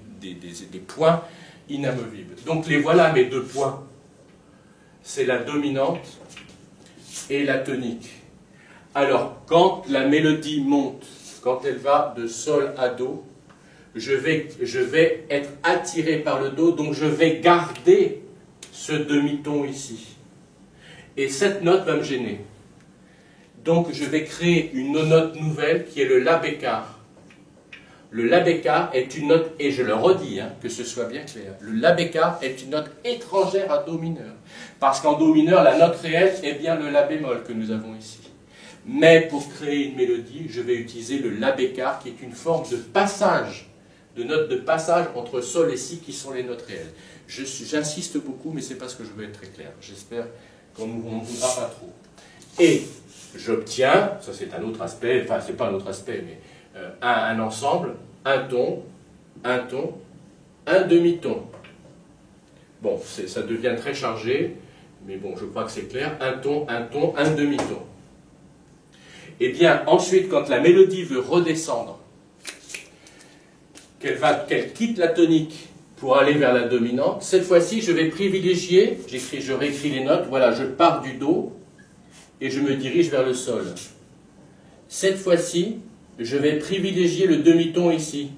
points inamovibles. Donc les voilà mes 2 points, c'est la dominante et la tonique. Alors quand la mélodie monte, quand elle va de Sol à Do, je vais être attiré par le Do, donc je vais garder ce demi-ton ici. Et cette note va me gêner. Donc je vais créer une note nouvelle qui est le La bécard. Le La bécard est une note, et je le redis, hein, que ce soit bien clair, le La bécard est une note étrangère à Do mineur. Parce qu'en Do mineur, la note réelle est bien le La bémol que nous avons ici. Mais pour créer une mélodie, je vais utiliser le La bécard qui est une forme de passage, de notes de passage entre Sol et Si qui sont les notes réelles. J'insiste beaucoup, mais c'est parce que je veux être très clair. J'espère qu'on ne voudra pas trop. Et j'obtiens, ça c'est un autre aspect, enfin c'est pas un autre aspect, mais un ensemble, un ton, un demi-ton. Bon, ça devient très chargé, mais bon, je crois que c'est clair. Un ton, un demi-ton. Et bien, ensuite, quand la mélodie veut redescendre, qu'elle quitte la tonique pour aller vers la dominante, cette fois-ci, je vais privilégier, je réécris les notes, voilà, je pars du Do et je me dirige vers le Sol. Cette fois-ci, je vais privilégier le demi-ton ici.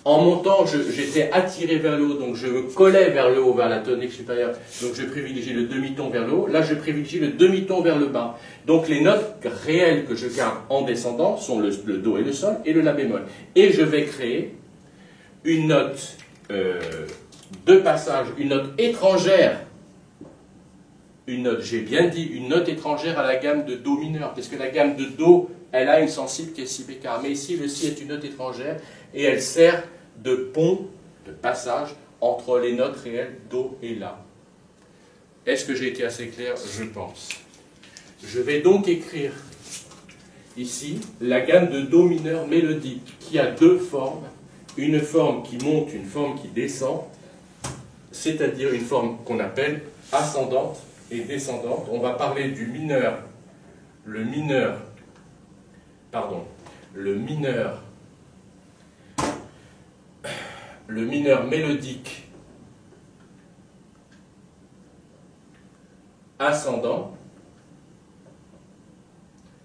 En montant, j'étais attiré vers le haut, donc je me collais vers le haut, vers la tonique supérieure, donc je privilégie le demi-ton vers le haut. Là, je privilégie le demi-ton vers le bas. Donc les notes réelles que je garde en descendant sont le Do et le Sol et le La bémol. Et je vais créer une note de passage, une note étrangère, j'ai bien dit, une note étrangère à la gamme de Do mineur, parce que la gamme de Do, elle a une sensible qui est Si bécard. Mais ici, le Si est une note étrangère et elle sert de pont, de passage entre les notes réelles Do et La. Est-ce que j'ai été assez clair? Je pense. Je vais donc écrire ici la gamme de Do mineur mélodique qui a 2 formes. Une forme qui monte, une forme qui descend, c'est-à-dire une forme qu'on appelle ascendante et descendante. On va parler du mineur, le mineur mélodique ascendant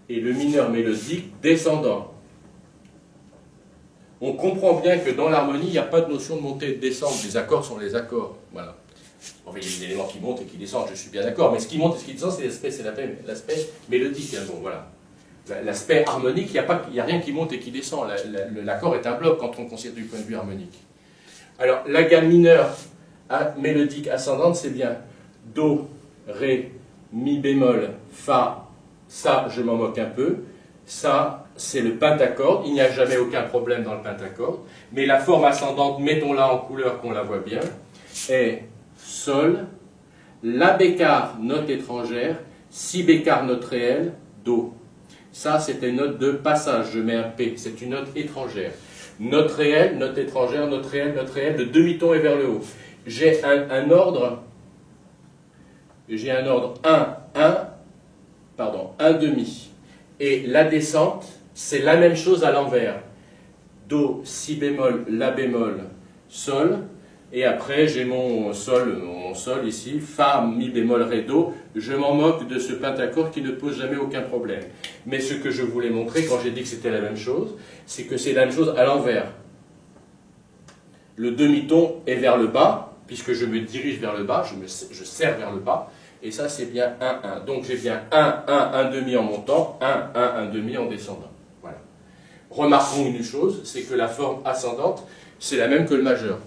et le mineur mélodique descendant. On comprend bien que dans l'harmonie, il n'y a pas de notion de montée et de descente. Les accords sont les accords. Voilà. Bon, il y a des éléments qui montent et qui descendent, je suis bien d'accord. Mais ce qui monte et ce qui descend, c'est l'aspect mélodique. Hein. Bon, voilà. L'aspect harmonique, il n'y a rien qui monte et qui descend. L'accord est un bloc quand on considère du point de vue harmonique. Alors, la gamme mineure mélodique ascendante, c'est bien Do, Ré, Mi bémol, Fa, Ça, je m'en moque un peu. Ça, c'est le pentacorde. Il n'y a jamais aucun problème dans le pentacorde. Mais la forme ascendante, mettons-la en couleur qu'on la voit bien, est Sol, La bécard, note étrangère, Si bécard, note réelle, Do. Ça, c'est une note de passage. Je mets un P. C'est une note étrangère. Note réelle, note étrangère, note réelle, le demi-ton est vers le haut. J'ai un ordre 1, 1 demi. Et la descente, c'est la même chose à l'envers. Do, si bémol, la bémol, sol. Et après, j'ai mon sol ici, fa, mi bémol, ré, do. Je m'en moque de ce pentacorde qui ne pose jamais aucun problème. Mais ce que je voulais montrer quand j'ai dit que c'était la même chose, c'est que c'est la même chose à l'envers. Le demi-ton est vers le bas, puisque je me dirige vers le bas, je serre vers le bas. Et ça, c'est bien 1, 1. Donc j'ai bien 1, 1, 1 demi en montant, 1, 1, 1 demi en descendant. Voilà. Remarquons une chose, c'est que la forme ascendante, c'est la même que le majeur.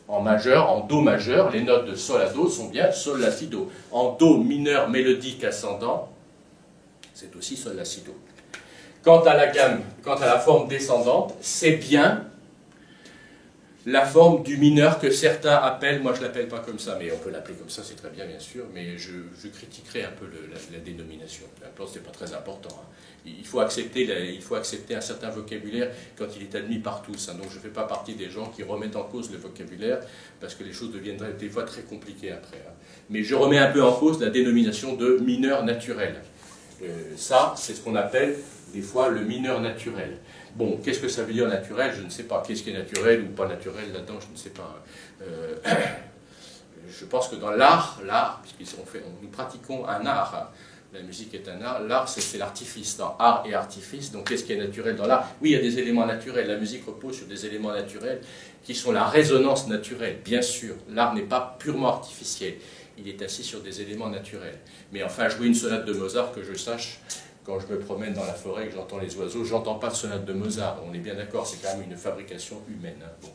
En majeur, en do majeur, les notes de sol à do sont bien sol, la, si, do. En do mineur mélodique ascendant, c'est aussi sol, la, si, do. Quant à la gamme, quant à la forme descendante, c'est bien la forme du mineur que certains appellent, moi je ne l'appelle pas comme ça, mais on peut l'appeler comme ça, c'est très bien bien sûr, mais je critiquerai un peu la dénomination. Ce n'est pas très important. Hein. Il faut accepter un certain vocabulaire quand il est admis par tous. Hein. Donc je ne fais pas partie des gens qui remettent en cause le vocabulaire, parce que les choses deviennent des fois très compliquées après. Hein. Mais je remets un peu en cause la dénomination de mineur naturel. Ça, c'est ce qu'on appelle des fois le mineur naturel. Bon, qu'est-ce que ça veut dire naturel? Je ne sais pas. Qu'est-ce qui est naturel ou pas naturel là-dedans? Je ne sais pas. Je pense que dans l'art, nous pratiquons un art. Hein. La musique est un art. L'art, c'est l'artifice. Dans art et artifice, donc qu'est-ce qui est naturel dans l'art? Oui, il y a des éléments naturels. La musique repose sur des éléments naturels qui sont la résonance naturelle, bien sûr. L'art n'est pas purement artificiel. Il est assis sur des éléments naturels. Mais enfin, jouer une sonate de Mozart, que je sache, quand je me promène dans la forêt et que j'entends les oiseaux, j'entends pas de sonate de Mozart. On est bien d'accord, c'est quand même une fabrication humaine. Hein. Bon.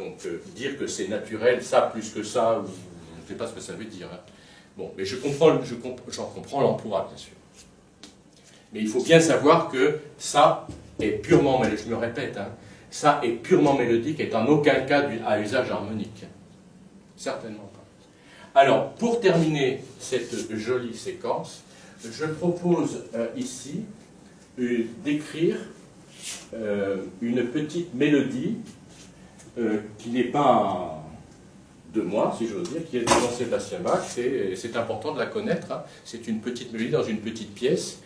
Donc, dire que c'est naturel, ça plus que ça, je ne sais pas ce que ça veut dire. Hein. Bon, mais j'en comprends l'emploi, bien sûr. Mais il faut bien savoir que ça est purement, mais je me répète, hein, ça est purement mélodique et en aucun cas à usage harmonique. Certainement pas. Alors, pour terminer cette jolie séquence, je propose ici d'écrire une petite mélodie qui n'est pas de moi, si j'ose dire, qui est de Jean-Sébastien Bach. C'est important de la connaître. Hein. C'est une petite mélodie dans une petite pièce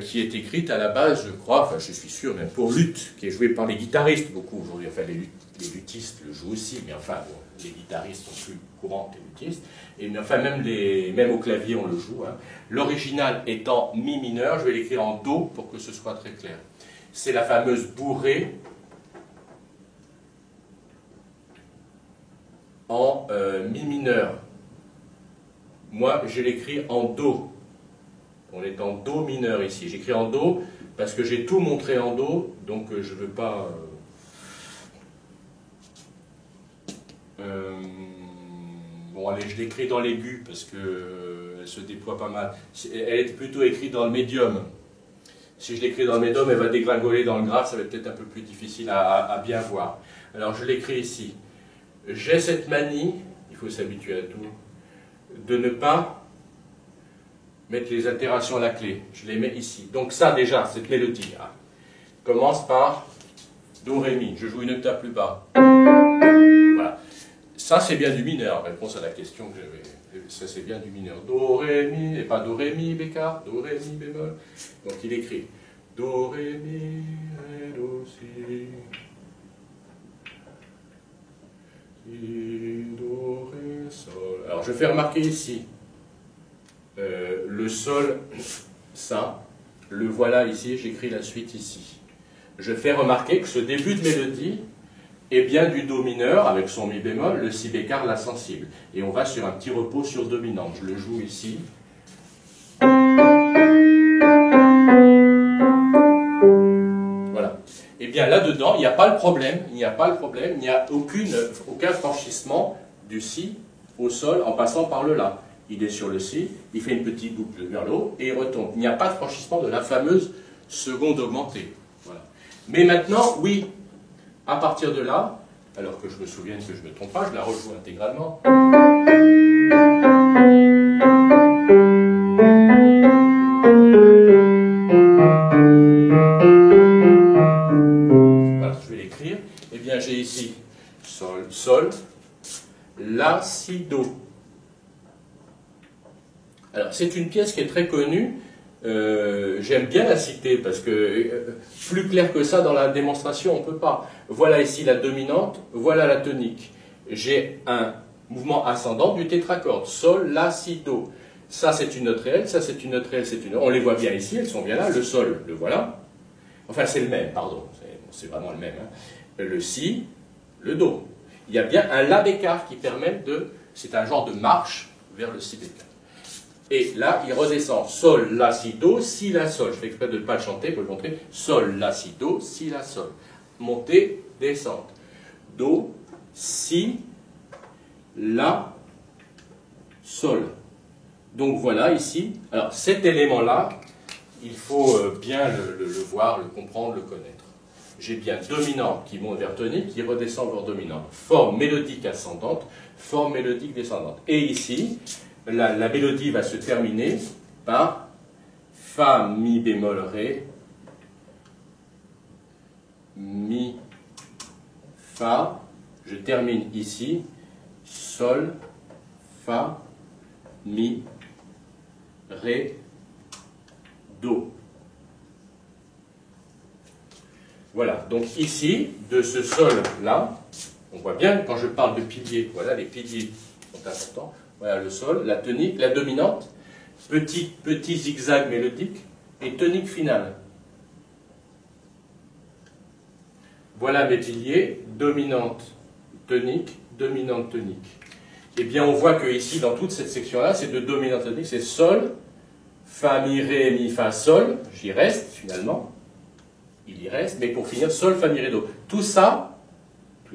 qui est écrite à la base, je crois, enfin je suis sûr, même pour luth, qui est jouée par les guitaristes beaucoup aujourd'hui. Enfin, les luthistes le jouent aussi, mais enfin, bon, les guitaristes sont plus courants que les luthistes. Et enfin, même au clavier, on le joue. Hein. L'original étant mi mineur, je vais l'écrire en do pour que ce soit très clair. C'est la fameuse bourrée en mi mineur. Moi, je l'écris en do. On est en do mineur ici. J'écris en do parce que j'ai tout montré en do, donc je ne veux pas... Bon, allez, je l'écris dans l'aigu parce qu'elle se déploie pas mal. Elle est plutôt écrite dans le médium. Si je l'écris dans le médium, elle va dégringoler dans le grave, ça va être peut-être un peu plus difficile à bien voir. Alors, je l'écris ici. J'ai cette manie, il faut s'habituer à tout, de ne pas mettre les altérations à la clé. Je les mets ici. Donc ça, déjà, cette mélodie commence par do, ré, mi. Je joue une octave plus bas. Voilà. Ça, c'est bien du mineur. Réponse à la question que j'avais. Ça, c'est bien du mineur. Do, ré, mi, et pas do, ré, mi, bécard. Do, ré, mi, bémol. Donc il écrit do, ré, mi, ré, do, si. Si, do, ré, sol. Alors, je fais remarquer ici le sol, ça. Le voilà ici, j'écris la suite ici. Je fais remarquer que ce début de mélodie est bien du do mineur avec son mi bémol, le si bécard, la sensible. Et on va sur un petit repos sur dominante. Je le joue ici. Voilà. Et bien là-dedans, il n'y a pas le problème, il n'y a aucun franchissement du si au sol en passant par le la. Il est sur le si, il fait une petite boucle vers le haut et il retombe. Il n'y a pas de franchissement de la fameuse seconde augmentée. Voilà. Mais maintenant, oui, à partir de là, alors que je me souvienne que je ne me trompe pas, je la rejoue intégralement. Voilà, je vais l'écrire. Eh bien, j'ai ici sol, sol, la, si, do. Alors, c'est une pièce qui est très connue J'aime bien la citer parce que plus clair que ça dans la démonstration, on ne peut pas. Voilà ici la dominante, voilà la tonique. J'ai un mouvement ascendant du tétracorde, sol, la, si, do. Ça c'est une note réelle, ça c'est une note réelle, c'est une... On les voit bien ici, elles sont bien là. Le sol, le voilà. Enfin c'est le même, pardon, c'est vraiment le même. Hein. Le si, le do. Il y a bien un la bécard qui permet de... C'est un genre de marche vers le si bécard. Et là, il redescend sol, la, si, do, si, la, sol. Je fais exprès de ne pas le chanter pour le montrer. Sol, la, si, do, si, la, sol. Montée, descente. Do, si, la, sol. Donc voilà ici. Alors cet élément-là, il faut bien le voir, le comprendre, le connaître. J'ai bien dominante qui monte vers tonique, qui redescend vers dominante. Forme mélodique ascendante, forme mélodique descendante. Et ici, la mélodie va se terminer par Fa, Mi bémol, Ré, Mi, Fa, je termine ici, Sol, Fa, Mi, Ré, Do. Voilà, donc ici, de ce sol-là, on voit bien quand je parle de piliers, voilà, les piliers sont importants. Voilà le sol, la tonique, la dominante, petit zigzag mélodique et tonique finale. Voilà mes piliers, dominante, tonique, tonique. Eh bien on voit que ici, dans toute cette section-là, c'est de dominante tonique, c'est sol, fa, mi, ré, mi, fa, sol, j'y reste finalement, il y reste, mais pour finir, sol, fa, mi, ré, do. Tout ça,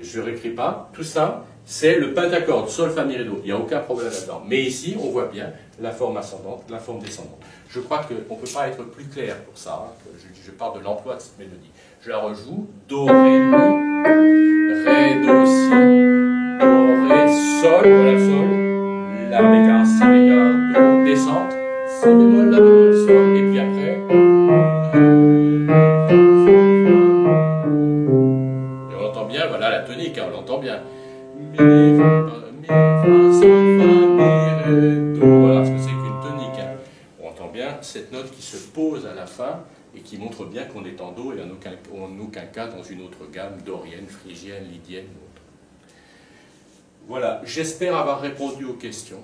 je ne réécris pas, tout ça, c'est le pentacorde, sol, fa, mi, ré, do. Il n'y a aucun problème là-dedans. Mais ici, on voit bien la forme ascendante, la forme descendante. Je crois qu'on ne peut pas être plus clair pour ça. Hein, je parle de l'emploi de cette mélodie. Je la rejoue. Do, ré, mi, ré, do, si, do, ré, sol, voilà, sol, la bécard, si bécard, do, descente, si bémol, la bémol, sol, et puis après, et on l'entend bien, voilà la tonique, hein, on l'entend bien. Mi, fa, sol, fa, mi, ré, do, voilà ce que c'est qu'une tonique. Hein. On entend bien cette note qui se pose à la fin et qui montre bien qu'on est en do et en aucun cas dans une autre gamme dorienne, phrygienne, lydienne ou autre. Voilà, j'espère avoir répondu aux questions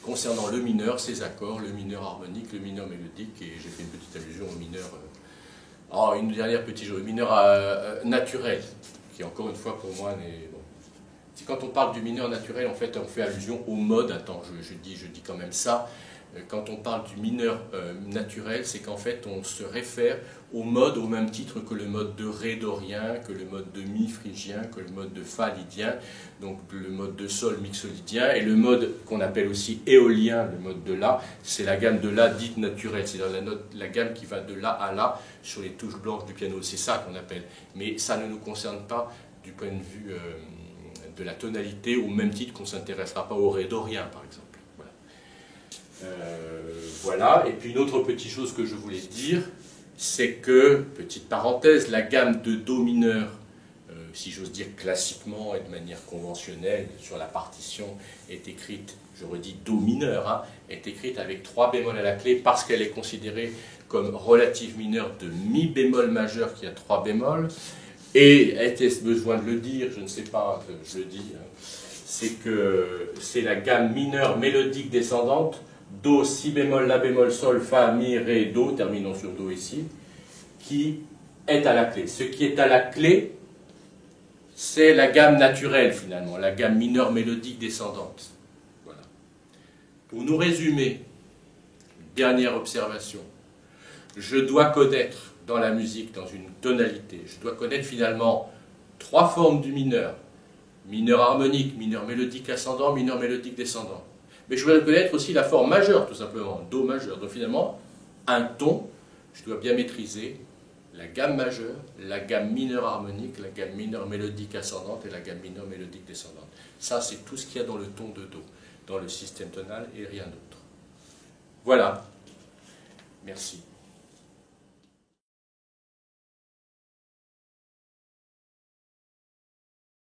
concernant le mineur, ses accords, le mineur harmonique, le mineur mélodique, et j'ai fait une petite allusion au mineur, une dernière petite chose, le mineur naturel, qui encore une fois pour moi n'est... Bon. Quand on parle du mineur naturel, en fait, on fait allusion au mode, attends, je dis quand même ça, quand on parle du mineur naturel, c'est qu'en fait on se réfère au mode au même titre que le mode de Ré dorien, que le mode de Mi phrygien, que le mode de Fa lydien, donc le mode de Sol mixolydien, et le mode qu'on appelle aussi éolien, le mode de La, c'est la gamme de La dite naturelle, c'est-à-dire la gamme qui va de La à La sur les touches blanches du piano, c'est ça qu'on appelle. Mais ça ne nous concerne pas du point de vue de la tonalité, au même titre qu'on ne s'intéressera pas au Ré dorien, par exemple. Voilà, et puis une autre petite chose que je voulais dire, c'est que, petite parenthèse, la gamme de Do mineur, si j'ose dire classiquement et de manière conventionnelle, sur la partition, est écrite, je redis Do mineur, hein, est écrite avec 3 bémols à la clé parce qu'elle est considérée comme relative mineure de Mi bémol majeur qui a 3 bémols, et était-ce besoin de le dire, je ne sais pas, je le dis, hein, c'est que c'est la gamme mineure mélodique descendante, Do, Si bémol, La bémol, Sol, Fa, Mi, Ré, Do, terminons sur Do ici, qui est à la clé. Ce qui est à la clé, c'est la gamme naturelle finalement, la gamme mineure mélodique descendante. Voilà. Pour nous résumer, dernière observation, je dois connaître dans la musique, dans une tonalité, je dois connaître finalement 3 formes du mineur. Mineur harmonique, mineur mélodique ascendant, mineur mélodique descendant. Mais je dois connaître aussi la forme majeure, tout simplement, Do majeur. Donc finalement, un ton, je dois bien maîtriser la gamme majeure, la gamme mineure harmonique, la gamme mineure mélodique ascendante et la gamme mineure mélodique descendante. Ça, c'est tout ce qu'il y a dans le ton de Do, dans le système tonal et rien d'autre. Voilà. Merci.